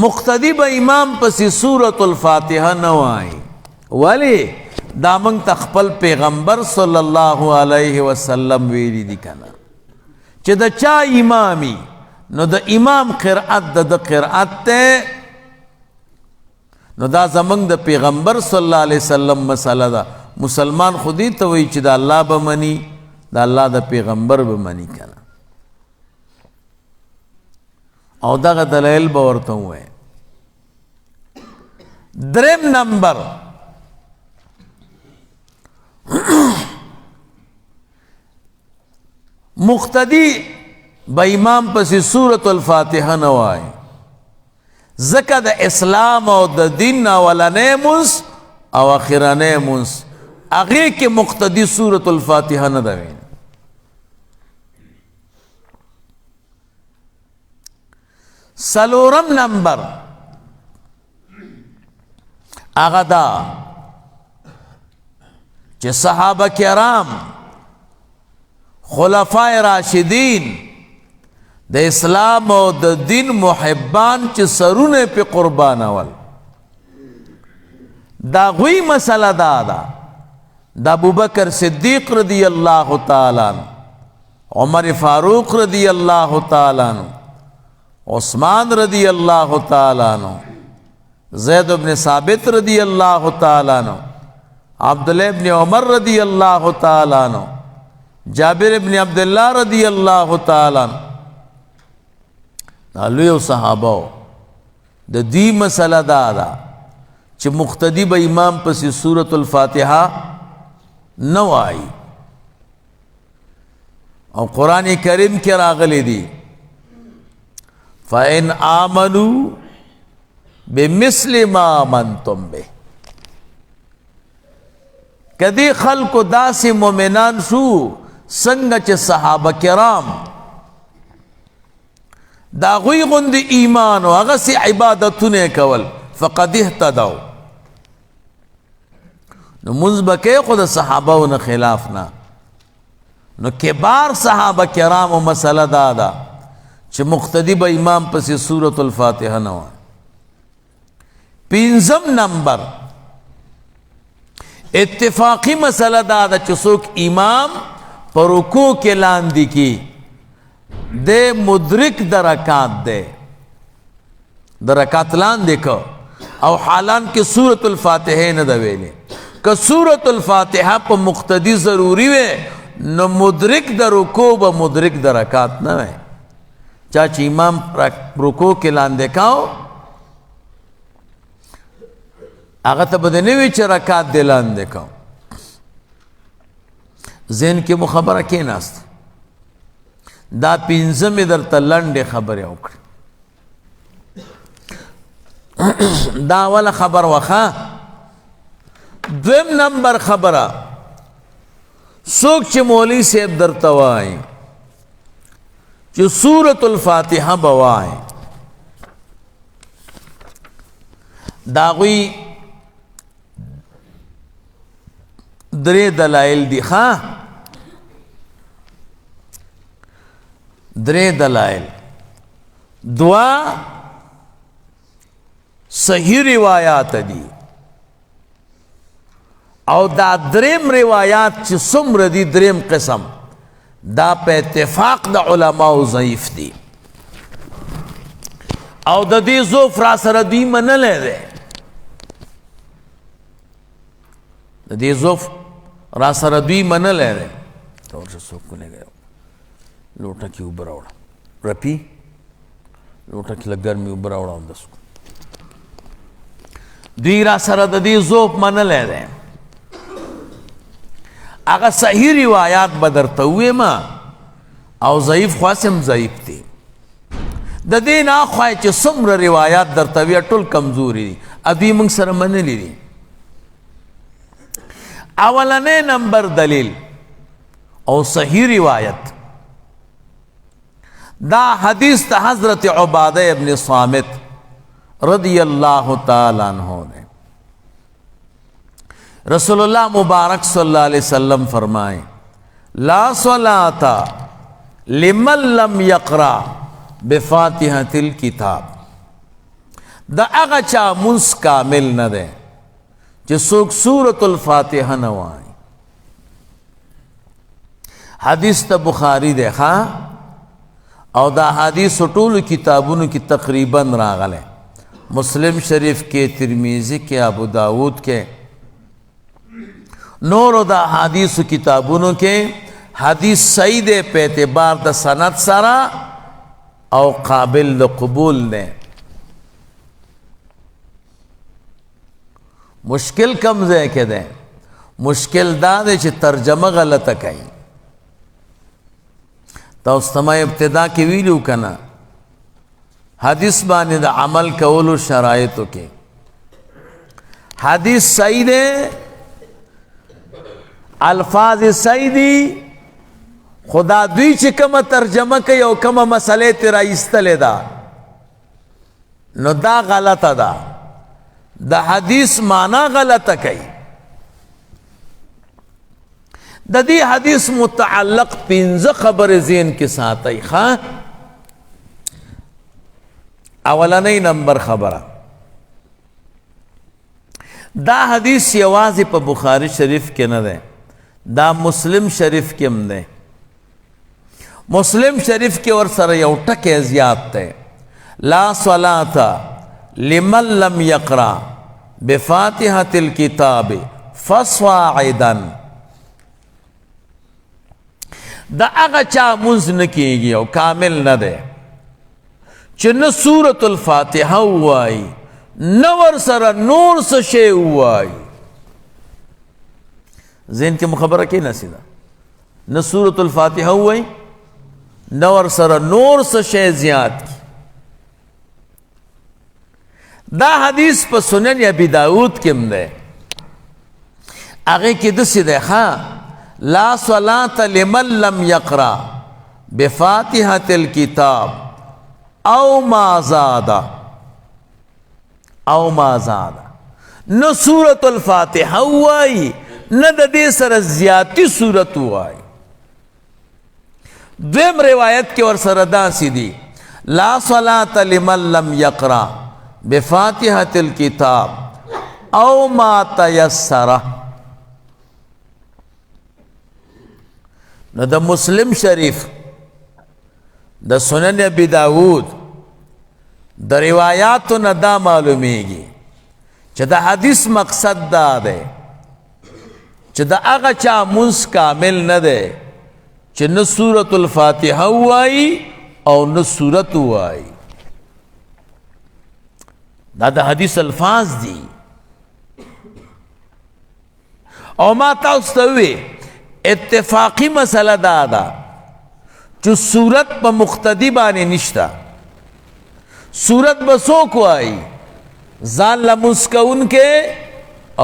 مقتدی به امام پسې سورة الفاتحه نه وایي. ولی؟ دا موږ ته خپل پیغمبر صلی الله علیه وسلم ویلي دي که نه چې د چا امامي نو د امام قرأت د قرأت ته، نو دا زمونږ د پیغمبر صلی الله علیه وسلم مسله ده. مسلمان خودی ته وایي چې د الله به مني، د الله د پیغمبر به مني که نه. او دغه دلایل به ورته ووایي. دریم نمبر، مقتدی به امام پسې سورة الفاتحه نه وایي ځکه د اسلام او د دین اولنی مونځ او اخرنی مونځ هغې کې مقتدی سورة الفاتحه نه ده ویلې. څلورم نمبر هغه دا چې صحابه کرام خلفای راشدین د اسلام او د دین محبان چې سرونه په قربانول، دا غوی مسله دا ده. د ابوبکر صدیق رضی الله تعالی عنہ، عمر فاروق رضی الله تعالی عنہ، عثمان رضی الله تعالی عنہ، زید بن ثابت رضی الله تعالی عنہ، عبداللہ ابن عمر رضی اللہ تعالی عنہ، جابر ابن عبداللہ رضی اللہ تعالی عنہ، لویو صحابو د دی مسئلہ دا دا چې مقتدی به امام پسې سورة الفاتحه نه وایي. او قرآن کریم کې راغلی دی فَإِنْ آمَنُوا بِمِثْلِ مَا آمَنْتُمْ بِهِ. کدی خلق داسې مومنان شو څنګه چې صحابه کرام دا غوی غوندې ایمان او هغسې عبادتونه کول، فقد اهتدوا. نو مونځ به کوې خو د صحابهو نه خلاف نه. نو کبار صحابه کرامو مسله دا ده چې مقتدی به امام پسې سورة الفاتحه نه وایي. پنځم نمبر اتفاقی مسئلہ دا دا چې څوک امام پر رکوع کې لاندې کی دے مدرک درکات دے درکات لاندې کو او حالان کې سورة الفاتحه نه دا ویلې. که سورة الفاتحه په مقتدی ضروری وے نو مدرک در رکوع به مدرک درکات نه وے. چا چې امام رکوع کې لاندې کاو هغه ته به د نه وي چې رکات دې لاندې کوم. ذهن کې مو خبره کېناسته. دا پنځه مې درته لنډې خبرې وکړې. دا اوله خبر وخه. دویم نمبر خبره، څوک چې مولوي صاحب درته وایي چې سورة الفاتحه به وایي، دا غوی درې دلایل دي. ښه، درې دلایل. دوا صحیح روایات دي او دا دریم روایات چې څومره دي دریم قسم دا په اتفاق د علماو ضعیف دي او د دې ضعف را سره دوی منلی دی د دې ضعف را سره دوی منلی دی ته ورشه څوک ولېږه لوټه کې اوبه راوړه رپي لوټه کې لږ ګرمې اوبه راوړه اودس کړو دوی را سره د دې ضعف منلی دی هغه صحیح روایات به درته ووایم او ضعیف خو هسې هم ضعیف دی د دې نه اخوا چې څومره روایات درته وي ټول کمزوري دي دوی موږ سره منلي دي اولنی نمبر دلیل او صحیح روایت دا حدیث تا حضرت عبادہ ابن صامت رضی اللہ تعالی عنہ نے رسول اللہ مبارک صلی اللہ علیہ وسلم فرمائیں لا صلاۃ لمن لم یقرأ بفاتحة الکتاب دا اغا چا منس کامل نہ دے چې څوک سورة الفاتحه نه وایي حدیث ته بخاری دی ښا او دا حدیث ټولو کتابونو کې تقریبا راغلی مسلم شریف کې ترمیزی کې ابو داود کې نورو دا حدیث کتابونو کې حدیث صحیح دی په اعتبار د سند سره او قابل د قبول دی مشکل کم ځای کې دی مشکل دا دی چې ترجمه غلطه کوي تاسو ته ما ابتدا کې ویلو کنه حدیث باندې د عمل کولو شرایطو کې حدیث صحیح دی الفاظ صحیح دي خدا دوی چې کومه ترجمه کوي او کومه مسئله ترې راایستلې ده نو دا غلطه ده د حدیث معنی غلطه کوي د دې حدیث متعلق 15 خبرې ذهن کې ساتئ ښه اولنۍ نمبر خبره دا حدیث یوازې په بخاری شریف کې نه دی دا مسلم شریف کې هم دی مسلم شریف کې ور سره یو ټکی زیات دی لا صلاة لمن لم یقرأ بفاتحة الکتاب فصاعدا دا هغه چا مونځ نه کیږي او کامل نه دی چې نه سورة الفاتحه ووایي نه ور سره نور څه شی ووایي ذهن کې مو خبره کېناسي ده نه سورة الفاتحه ووایي نه ور سره نور څه شی زیات کی دا حدیث په سنن ابي داود کې هم دی هغې کې داسې دی ښه لا صلاة لمن لم يقرأ بفاتحة الكتاب او ما زاد نو سورة الفاتحه وایي نه د دې سره زیاتی صورت وایي دویم روایت کې ور سره داسې دي لا صلاة لمن لم يقرأ بفاتحة الكتاب او ما تيسر نو د مسلم شریف د سنن ابي داود د روایاتو نه دا معلومیږي چې د حدیث مقصد دا دی چې د هغه چا مونځ کامل نه دی چې نه سورة الفاتحه وایي او نه سورت وایي دا د حدیث الفاظ دي او ما تاسو ته وی اتفاقی مسئله دا ده چې صورت په مقتدی باندې نشته صورت به څوک وایي ځان له مونځ کوونکی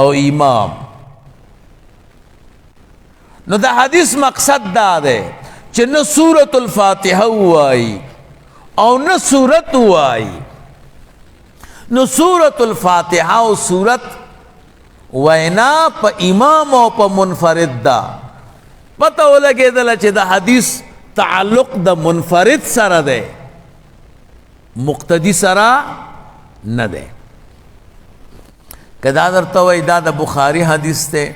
او امام نو د حدیث مقصد دا دی چې نه سورة الفاتحه وایي او نه سورت وایي نو سورة الفاتحه او سورت وینا په امام او په منفرد ده پته ولګېدله چې د حدیث تعلق د منفرد سره دی مقتدی سره نه دی که دا درته وایي دا د بخاري حدیث دی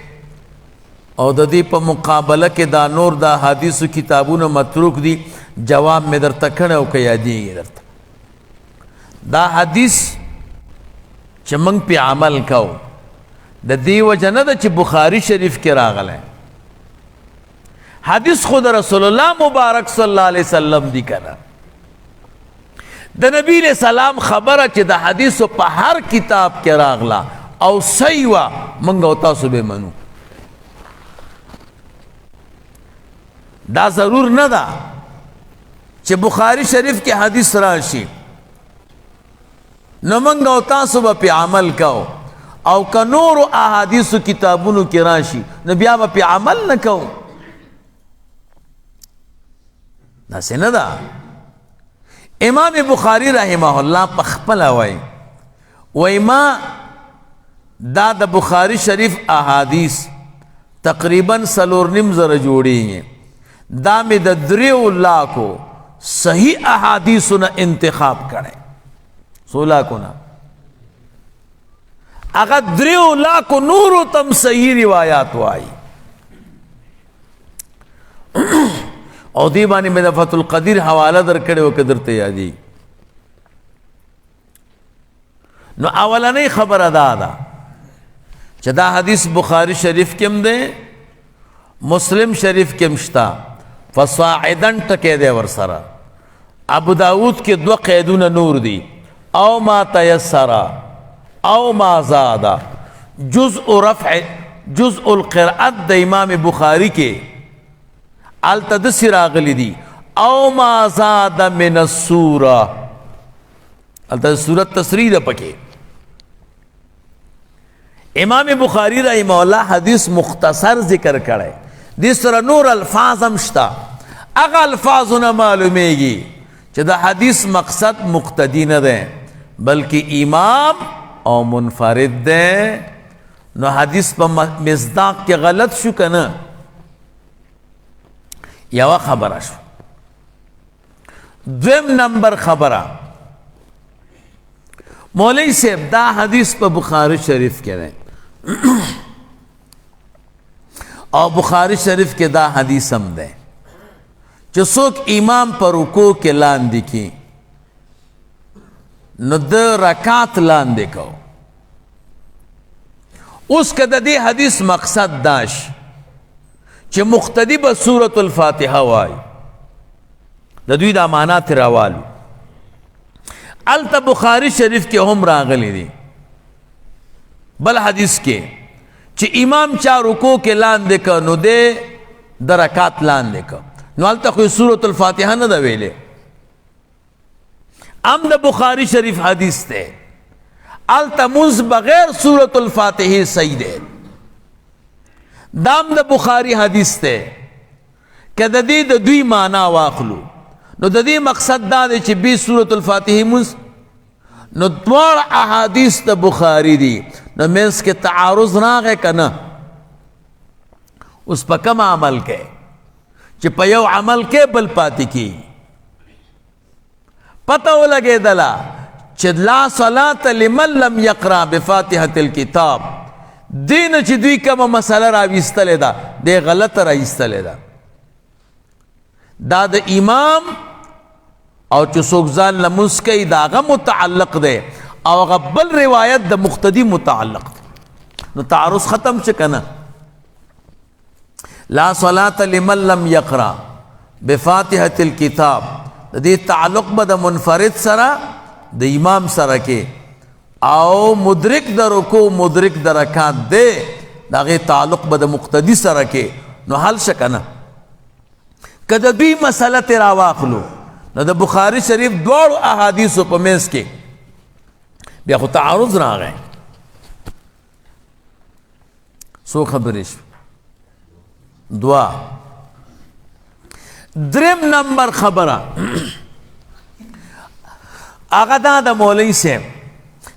او د دې په مقابله کې دا نور دا حدیثو کتابونه متروک دي جواب مې درته کړی او که یادېږي درته دا حدیث چې موږ پې عمل کوو د دې وجه نه ده چې بخاري شریف کې راغلی حدیث خو د رسول الله مبارک صلی الله علیه وسلم دی کنه د نبی علیہ السلام خبره چې د حدیثو په هر کتاب کې راغله او صحیح وه موږ او تاسو به منو دا ضرور نه ده چې بخاری شریف کې حدیث راشي نو موږ او تاسو به پې عمل کوو او که نورو احادیثو کتابونو کې راشي نو بیا به پې عمل نه کوو داسې نه ده امام بخاری رحمه الله په خپله وایي ما دا د بخاری شریف احادیث تقریبا 4.5 جوړېږي دا مې د 3 لاکو صحیح احادیثو نه انتخاب کړی 100 لاکو نه هغه 3 لاکو نورو تم صحیح روایات وایي او دی باندې مې د فتح القدیر حواله درکړې وه که درته یادي نو اولنۍ خبره دا ده چې دا حدیث بخاری شریف کې هم دی مسلم شریف کې هم شته فصاعدن ټکی دی ورسره ابو داود کې 2 قیدونه نور دي او ما تیسر او ما زاد جزء القرأت د امام بخاری کې آلته داسې راغلی دي او ما زاد من السوره آلته سورت تصریح ده پکې امام بخاری رحمه الله حدیث مختصر ذکر کړی دې سره نور الفاظ هم شته هغه الفاظو نه معلومیږي چې د حدیث مقصد مقتدی نه دی بلکې امام او منفرد دی نو حدیث په مصداق کې غلط شو که نه یوه خبره شو 2 نمبر خبره مولوی صاحب دا حدیث په بخاری شریف کې دی او بخاری شریف کې دا حدیث هم دی چې څوک امام پر رکوع کې لاندې کی نو د رکعت لاندې کو اوس که د دې حدیث مقصد داش چې مقتدی به سورة الفاتحه وای د دوی دا معنات راوالو الته بخاری شریف کې هم راغلی دي بل حدیث کې چې امام چا رکوع کې لاندې که نو دې د رکعت لاندې که نو الته خو سورة الفاتحه نه ده ویلې ام د بخاری شریف حدیث ده الته منځ بغیر سورة الفاتحه صحیح ده دام د بخاری حدیث ته که د دې د دوی معنا واخلو نو د دې مقصد دا دی چې بی سورة الفاتحه مونځ نو دواړه احادیث د بخاری دي نو منځ کې تعارض راغی که نه اوس په کوم عمل کې چې په یو عمل کې بل پاتې کیږي پته ولګېدله چې لا صلاة لمن لم یقرأ بفاتحة الکتاب دین چې دوی کومه مسله راویستلې ده دې غلطه راویستلې ده دا د امام او چې څوک ځان لمونځ کوي د هغه متعلق دی او هغه بل روایت د مقتدی متعلق دی نو تعارض ختم شو که نه لا صلاة لمن لم یقرأ بفاتحة الکتاب د دې تعلق به د منفرد سره د امام سره کې او مدرک د رکوع مدرک د رکعت دی د هغې تعلق به د مقتدي سره کې نو حل شه که نه که د دوی مسله ترې راواخلو نو د بخاري شریف دواړو احادیثو په منځ کې بیا خو تعارض راغی څو خبرې شو 2 3 نمبر خبره هغه دا د مولوي صاحب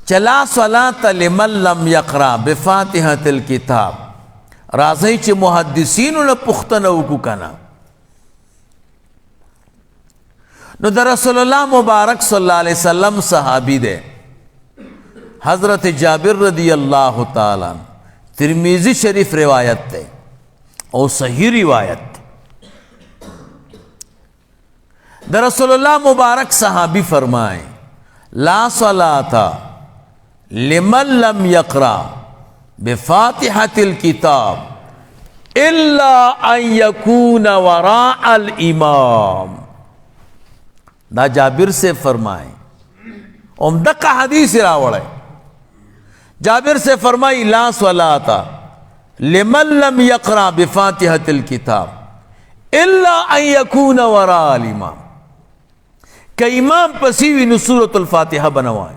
چې لا صلاة لمن لم یقرأ بفاتحة الکتاب راځئ چې محدثینو نه پوښتنه وکړو که نه نو د رسول الله مبارک صلی الله علیه وسلم صحابی دی حضرت جابر رضی اللہ تعالی ترمیزی شریف روایت تے او صحیح روایت در رسول اللہ مبارک صحابی فرمائے لا صلاة لمن لم یقرأ بفاتحة الكتاب الا ان یکون وراء الامام. دا جابر سے فرمائے عمدہ حدیث راوڑے. جابر سے فرمائی لا صلاة لمن لم یقرأ بفاتحة الكتاب الا ان یکون وراء الامام. کہ امام پسیوی نو سورة الفاتحہ بنوائے.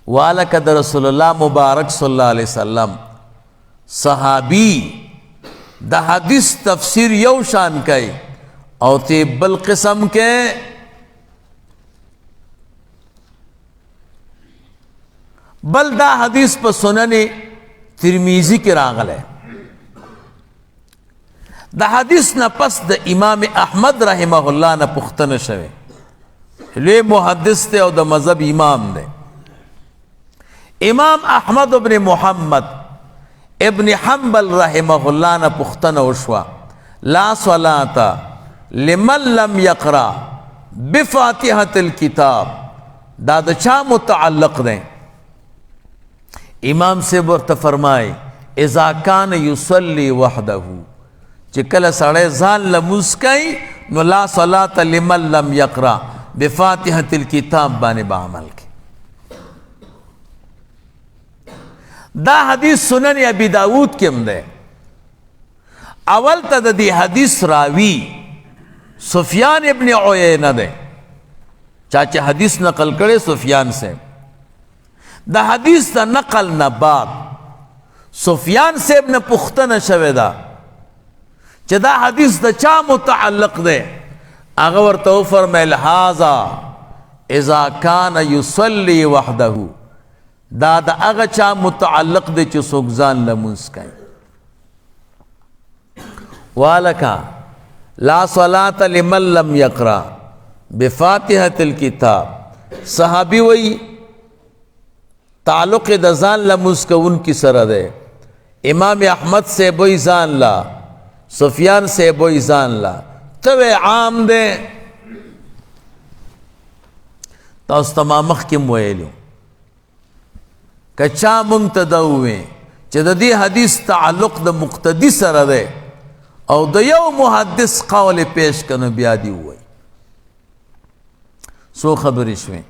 والکد رسول اللہ مبارک صلی اللہ علیہ وسلم صحابی دا حدیث تفسیر یو شان کئی او تی بل قسم کے بل دا حدیث پا سنن ترمیزی کی راغل ہے. دا حدیث نا پس دا امام احمد رحمہ اللہ نا پختن شوے لے محدث تے او دا مذہب امام دے. امام احمد ابن محمد ابن حنبل رحمہ اللہ نا پختن وشوا لا صلاة لمن لم یقرأ بفاتحة الكتاب. دا دا چا متعلق دیں؟ امام سے ورت فرمائے اذا کان یصلی وحدہ چکل سڑے زان لموز کئی نو لا صلاة لمن لم یقرأ بفاتحة الكتاب بانے بعمل کی. دا حدیث سنن ابی داود کم دے. اول تا دا دی حدیث راوی سفیان ابن عیینہ دے چاچے حدیث نقل کرے سفیان سے. دا حدیث دا نقل نباد سفیان سے ابن پختن شوے دا چہ دا حدیث دا چا متعلق دے اغور تو فرمیل حاضا اذا کان یصلی وحدہ دا دا اغا چا متعلق دے چہ سوگزان لمنس کئی. والکا لا صلاة لمن لم یقرأ بفاتحة الكتاب صحابی وی تعلق دا زان لمنس کا ان کی سر دے. امام احمد سے بوئی زان لا سفیان سے بوئی زان لا توے عام دے تا اس تمامخ کم ویلو کچا منتدوویں چہ دا دی حدیث تعلق دا مقتدی سر دے او دا یو محدث قول پیش کنو بیادی ہوئی. سو خبرشویں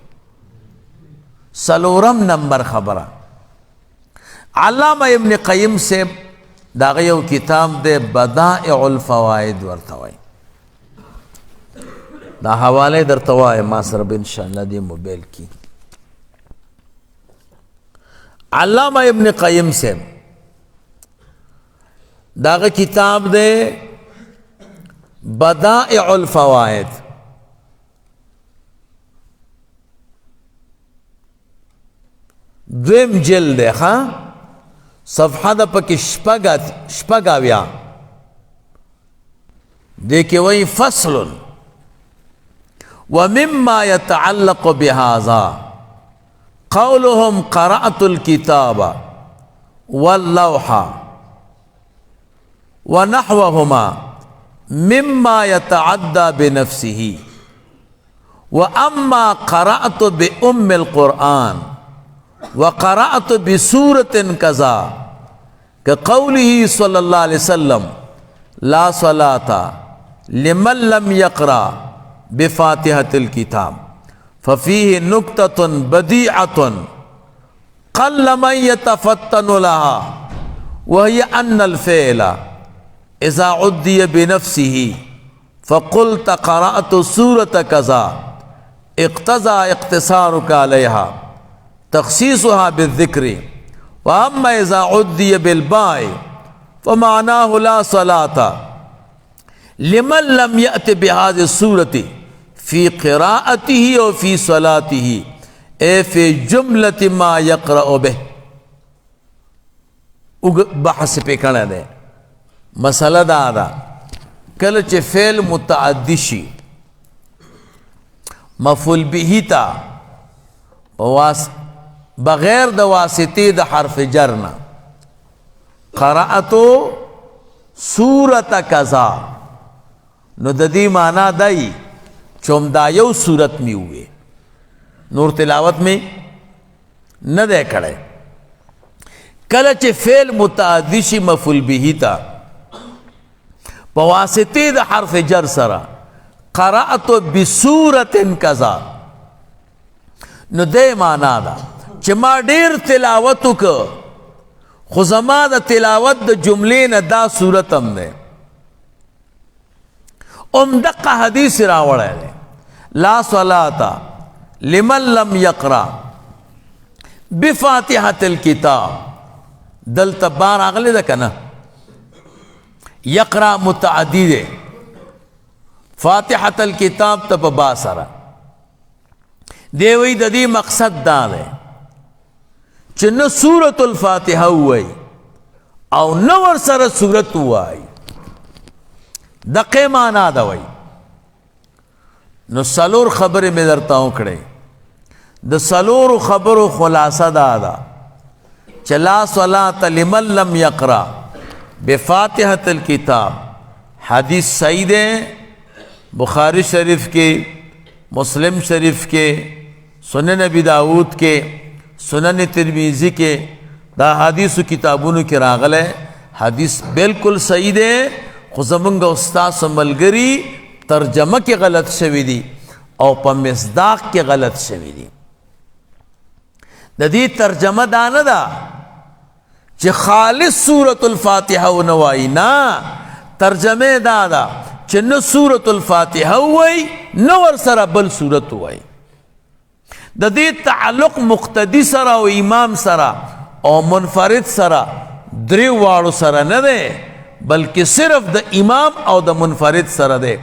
سلورم نمبر خبرہ علامہ ابن قیم سے دا غیو کتاب دے بدائع الفوائد ورتوائی. دا حوالے در توائی ما سرب انشاءاللہ دی موبیل کی. علامہ ابن قیم سے دا غی کتاب دے بدائع الفوائد دویم جلد ہے خواہ صفحہ دا پاکی شپگاویا دیکھے وہی فصل ومما يتعلق بهذا قولهم قرأت الكتاب واللوح ونحوهما مما يتعدى بنفسه وأما قرأت بأم القرآن وقرأت بسورة كذا كقوله صلى الله عليه وسلم لا صلاة لمن لم يقرأ بفاتحة الكتاب ففيه نكتة بديعة قل من يتفتن لها وهي أن الفعل إذا عدي بنفسه فقلت قرأت سورة كذا اقتضى اقتصارك عليها تخصيصها بالذكر وأما إذا عدي بالباء فمعناه لا صلاة لمن لم يأت بهذه السورة في قراءته وفي صلاته اے في جملة ما يقرأ به. بحث پہ کھڑا دے مسئلہ دا کلچ فعل متعدی شی مفعول به تا بغیر دا واسطی دا حرف جرنا قرأتو سورت کذا نو د دې معنا دی چې همدا یو صورت می ہوئے نور تلاوت میں نه دی کړی کله چې فعل متعدی شي مفعول به تا په واسطه د حرف جر سره قرأت بسورت کذا نو دې معنا ده چې ما ډیر تلاوت وکړ خو زما د تلاوت د جملې نه دا صورت هم ده دقه حدیث راوړی دی لا صلاة لمن لم يقرأ بفاتحة الكتاب دلته بار اغلی ده کنه یقرأ متعدی ده فاتحة الكتاب ته په با سره دی وی د دې مقصد دا ده چې نه سورة الفاتحه وای او نه ور سره سورت وای دقه معنا دا وای نو سلور خبره مې درته وکړې د سلور خبرو خلاصه دا ده چې لا صلاة لمن لم يقرأ بفاتحة الكتاب حدیث صحیح ده بخاری شریف کے مسلم شریف کے سنن ابی داود کے سنن ترمذی کے دا حدیث کتابونو کې راغله حدیث بالکل صحیح ده خو زمونږ استاد ملګری ترجمه کې غلط شوی دی او په مصداق کې غلط شوی دی د دې ترجمه دا نه ده چې خالص سورة الفاتحه ونوای نه ترجمه دا ده چې نه سورة الفاتحه وای نه ور سره بل سورت وای د دې تعلق مقتدی سره او امام سره او منفرد سره درې واړو سره نه ده بلکې صرف د امام او د منفرد سره ده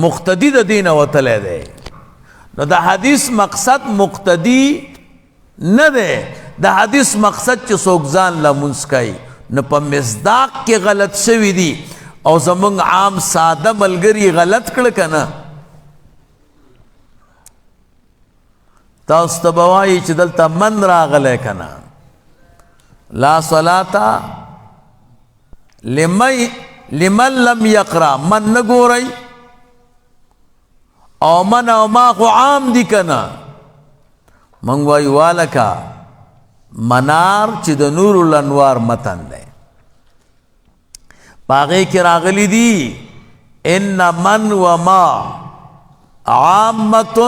مقتدی د دین وتلی ده نو د حدیث مقصد مقتدی نه ده د حدیث مقصد چې څوک ځان لمونځ کوي نو په مصداق کې غلط شوي دي او زمونږ عام ساده ملګري غلط کړه کنه تاسو ته به وایي چې دلته من راغلی کنه لا صلاة لمن لم يقرأ من نه ګورئ او من او ما خو عام دي کنه منګ وایو والکا منار چې د نور الانوار متن دی باغی کی راغلی دی ان من و ما عامت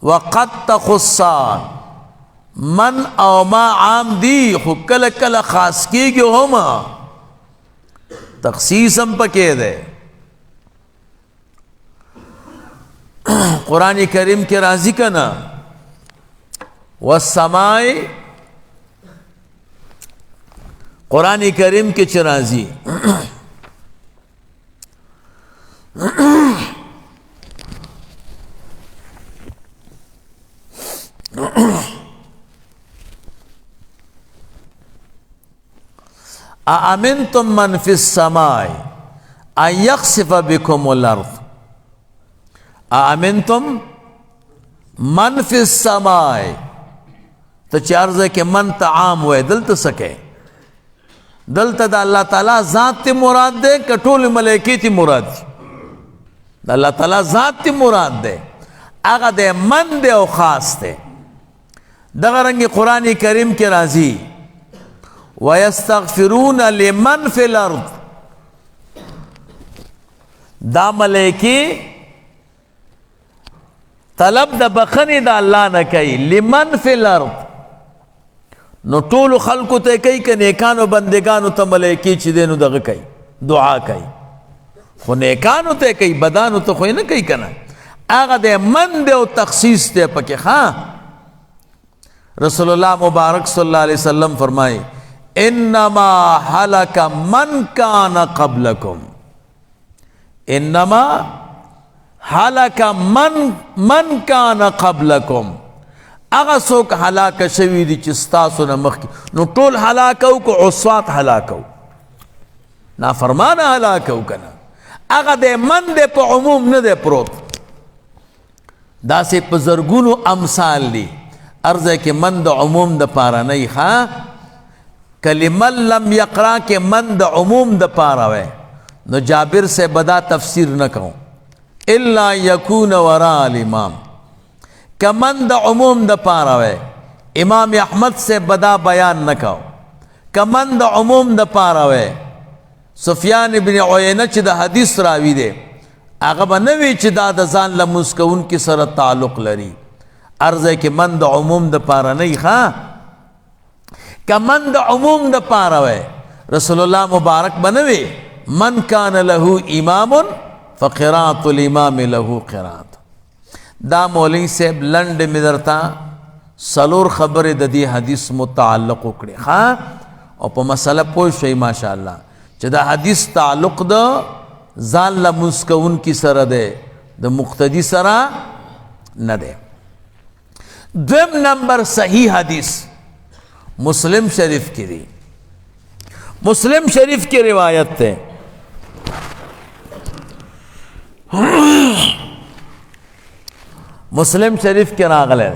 وقد تخصان من او ما عام دی خو کل کل خاص کیږي هم تخصیص هم پکې ده قرآن کریم کې راضی کنا والسماء قرآن کریم کې چې راضی أأمنتم من في السماء أن يخسف بكم الأرض أأمنتم من في السماء تچارزه کې من تعام وې دلته سکے دلته د الله تعالی ذات ته مراد ده کټول ملائکه ته مراد د الله تعالی ذات ته مراد ده هغه د من ده او خاص ده دغه رنګ قرآن کریم کې راځي ويستغفرون لمن في الارض دا ملائکه طلب د بخنی د الله نه کوي لمن فی الارض نو ټول خلقو ته کوي ک نیکانو بندگانو ته ملائکی چې دینو دغه کوي دعا کوي خو نیکانو ته کوي بدانو ته خو نه کوي کنه هغه د من د او تخصیص ته پکې ها رسول الله مبارک صلی الله علیه وسلم فرمایي انما هلك من كان قبلكم انما هلك من كان قبلكم اغه څوک هلاک شوی دي چې تاسو نه مخکې نو ټول هلاک او کو عصات هلاک او نافرمانه هلاک او کنه اغه د من د په عموم نه ده پروت دا سه په زرګونو امثال دي ارزه کې من د عموم د پاره نه ښه کلمه لم یقرا کے من د عموم د پارا وے نو جابر سے بدا تفسیر نہ کہوں الا یکون وراء الامام کمن د عموم د پارا وے امام احمد سے بدا بیان نہ کہو کمن د عموم د پارا وے سفیان ابن عیینہ چې د حدیث راوی دے هغه به نه وی چې دا د ځان لمونځ کوونکي سره تعلق لري عرض کې من د عموم د پاره نه ښه که من د عموم د پاره وی رسول الله مبارک بنوي من کان له امام فقراءة الامام له قراءت دا مولوی صاحب لنډ می درتا سلور خبر د دې حدیث متعلق کړي ها او په مسله پوه شئ ماشاءالله چې دا حدیث تعلق د ځان لمونځ کوونکي سره ده د مقتدی سره نه ده دویم نمبر صحیح حدیث مسلم شریف کی دی مسلم شریف کی روایت ہے مسلم شریف کے راغلے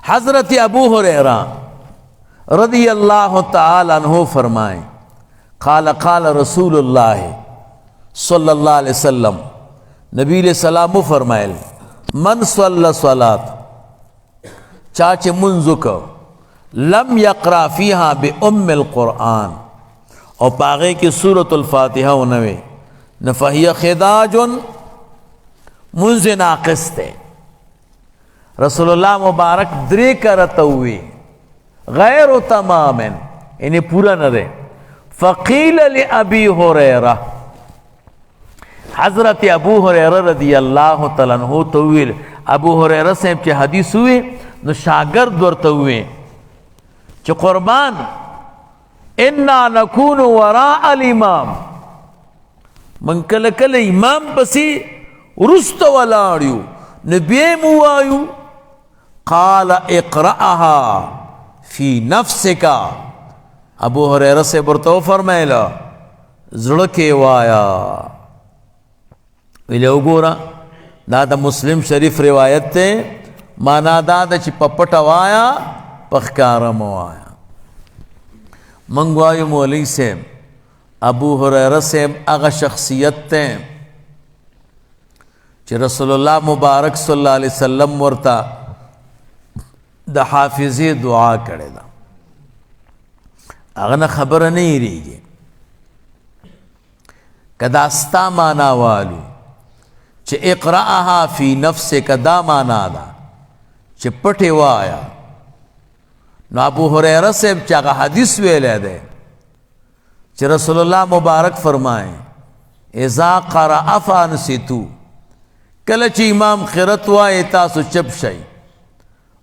حضرت ابو ہریرہ رضی اللہ تعالی عنہ فرمائیں قال قال رسول اللہ صلی اللہ علیہ وسلم نبی علیہ السلام فرمائل من صلی صلاة چاچے منزکو لم یقرا فیہا بأم القرآن اور پاغے کی سورة الفاتحہ ونوے نفہی خداج منز ناقص تے رسول اللہ مبارک درے کرتوی غیر تمام یعنی پورا نہ دے فقیل لابی ہریرہ حضرت ابو ہریرہ رضی اللہ تعالیٰ عنہ تویل ابو ہریرہ سے چی حدیث ہوئے نو شاگرد ورته ہوئے چی قربان انا نکون وراء الامام من کل کل امام پسی رست ولاڑیو نبیم وایو قال اقرأها فی نفسک ابو ہریرہ سے برتو فرمائلا زڑکے وایا ویلے اگورا دا مسلم شریف روایت تے مانا دا چی پپٹا وایا پخکارم وایا منگوائی مولی سے ابو ہریرہ سے اغا شخصیت تے چی رسول اللہ مبارک صلی اللہ علیہ وسلم ورتا دا حافظی دعا کرے دا اغنا خبر نہیں رہی گی کدا استا مانا والو چھ اقرأها فی نفس کدا مانا دا چھ پٹے وایا نو ابو ہریرہ سے چاگا حدیث ویلے دے چھ رسول اللہ مبارک فرمائیں اذا قرأ فانستو کلچ امام قرأت وائے تاسو چپ شئی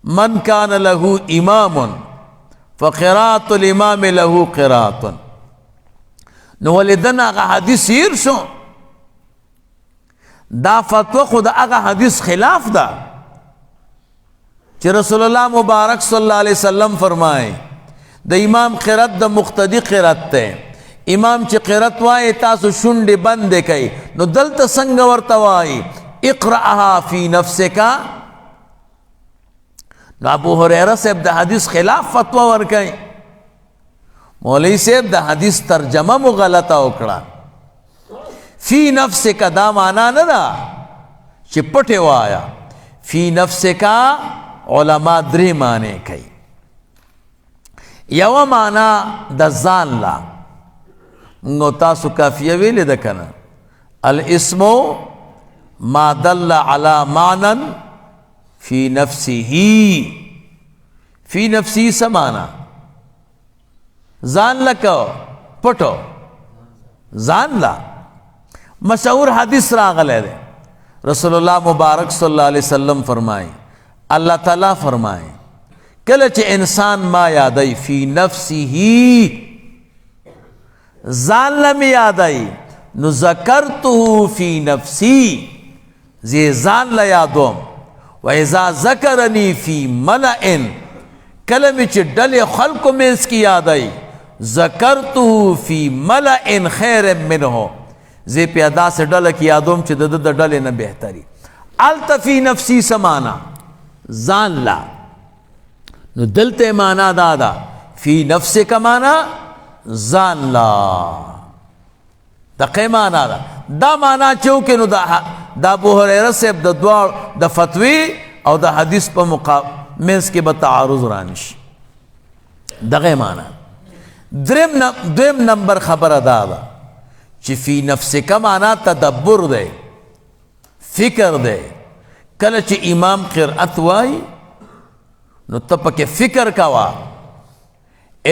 من کان له امام فقراءة الامام له قراءة نو ولدن اغا حدیث ہیر شو دا فتوہ خود اغا حدیث خلاف دا چی رسول اللہ مبارک صلی اللہ علیہ وسلم فرمائے دا امام قرأت دا مقتدی قرأت تے امام چی قرأت وائے تاسو شنڈ بند کئی نو دلتا سنگ ورتوائی اقرأها فی نفسکا نو ابو ہریرہ صاحب دا حدیث خلاف فتوہ ورکائی مولوی صاحب دا حدیث ترجمہ مغلطہ اکڑا فی نفس کا دا مانا ندا چی پٹے وایا فی نفس کا علماء دری مانے کئی یو مانا دا زان لا منگو تاسو کافیہ ویلے دا کنا الاسمو ما دل علی معنن فی نفسی فی نفسی سمانا زان لکو پٹو زان لا مشہور حدیث راغلے دے رسول اللہ مبارک صلی اللہ علیہ وسلم فرمائیں اللہ تعالیٰ فرمائیں کلچ انسان ما یادائی فی نفسی ہی زان لم یادائی نو ذکرتو فی نفسی زی زان لیادوم وَإِذَا ذَكَرَنِي فِي مَلَئٍ کلمی چی ڈل خلق منس کی یاد آئی ذکرته فی ملئ خیر منه، زی پیادا سے ڈل کی یادوم چې د ډلې نه بهتري. الته فی نفسی سمانا ځان لا، نو دلته معنا دا ده فی نفس کا معنا ځان لا، دقیق معنا ده. دا معنا چوکې نو د ابو هریره صاحب د دوار د فتوی او د حدیث په منځ کې به تعارض رانشي. دغه معنا. دویم نمبر خبره دا ده چې فی نفس کا معنا تدبر دی، فکر دی. کله چې امام قرأت وای نو ته پکې فکر کوا.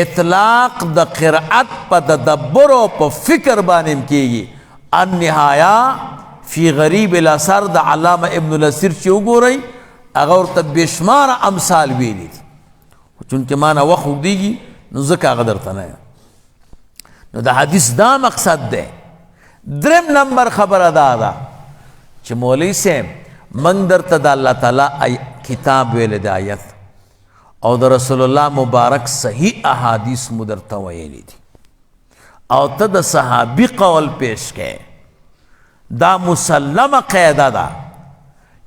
اطلاق د قرأت په تدبر او په فکر باندې کیږي. النهایه فی غریب الاثر د علامه ابن الاثیر چې وګورئ هغه ورته بشمار امثال ویلي دي، چونکې مانا وخت اوږدېږي نو ځکه هغه درته نه یم. نو د حدیث دا مقصد دی. دریم نمبر خبره دا ده چې مولوي صاحب موږ درته د الله تعالی کتاب ویلی د آیت او د رسول الله مبارک صحیح احادیث مو درته ویلي دي او ته د صحابي قول پیش کړې. دا مسلمه قاعده ده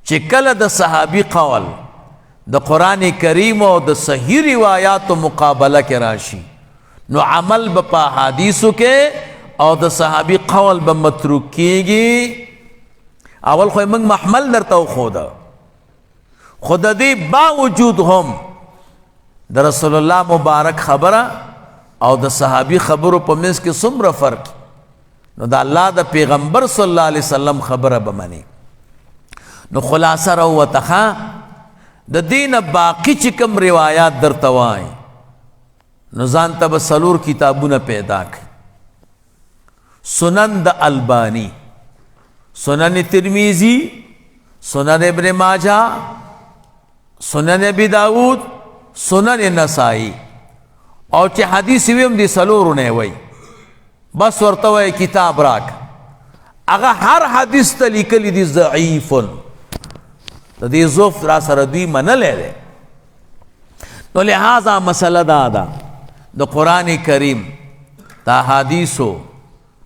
چې کله د صحابي قول د قرآن کریم او د صحیح روایاتو مقابله کې راشي نو عمل به په احادیثو کې او د صحابي قول به متروک کیږي. اول خو موږ محمل درته وښوده، خو د دې باوجود هم د رسول الله مبارک خبره او د صحابي خبرو په منځ کې څومره فرق، نو د الله د پیغمبر صلی الله علیه وسلم خبره به مني. نو خلاصه راووته د دین باقی چې کوم روایات درته وایي نو ځان ته به څلور کتابونه پیدا کړي. سنن د البانی، سنن ترمیزی، سنن ابن ماجہ، سنن ابی داود، سنن نسائی. او چې حدیث ویم دی څلورو نه وای، بس ورته وای کتاب راک. هغه هر حدیث ته لیکلی دی ضعیف، د دې ضعف را سره دوی منلی دی. نو لہذا مسله دا ده د قرآن کریم د احادیثو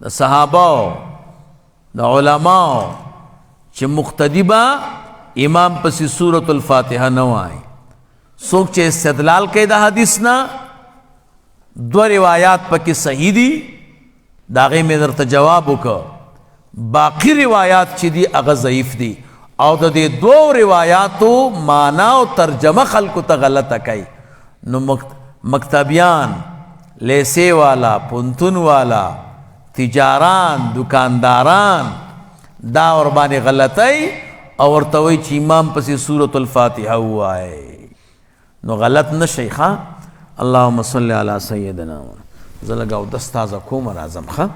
د صحابه د علماء چې مقتدی به امام پسې سورة الفاتحه نه وایي. څوک چې استدلال کوي د حدیث نه، دو روایات پکې صحیح دي، د هغې مې درته جواب وکړ. باقی روایات چې دي هغه ضعیف دي او د دې دوو روایاتو معنا او ترجمه خلکو ته غلطه کوي. نو مکتبیان، لیسے والا، پونتون والا، تجاران، دکانداران دا ور باندې غلطی او ورته وایي چې امام پسې سورة الفاتحه ووایي. نو غلط نه شي. ښه اللهم صل علی سیدنا. زه لږ اودس تازه کوم راځم. ښه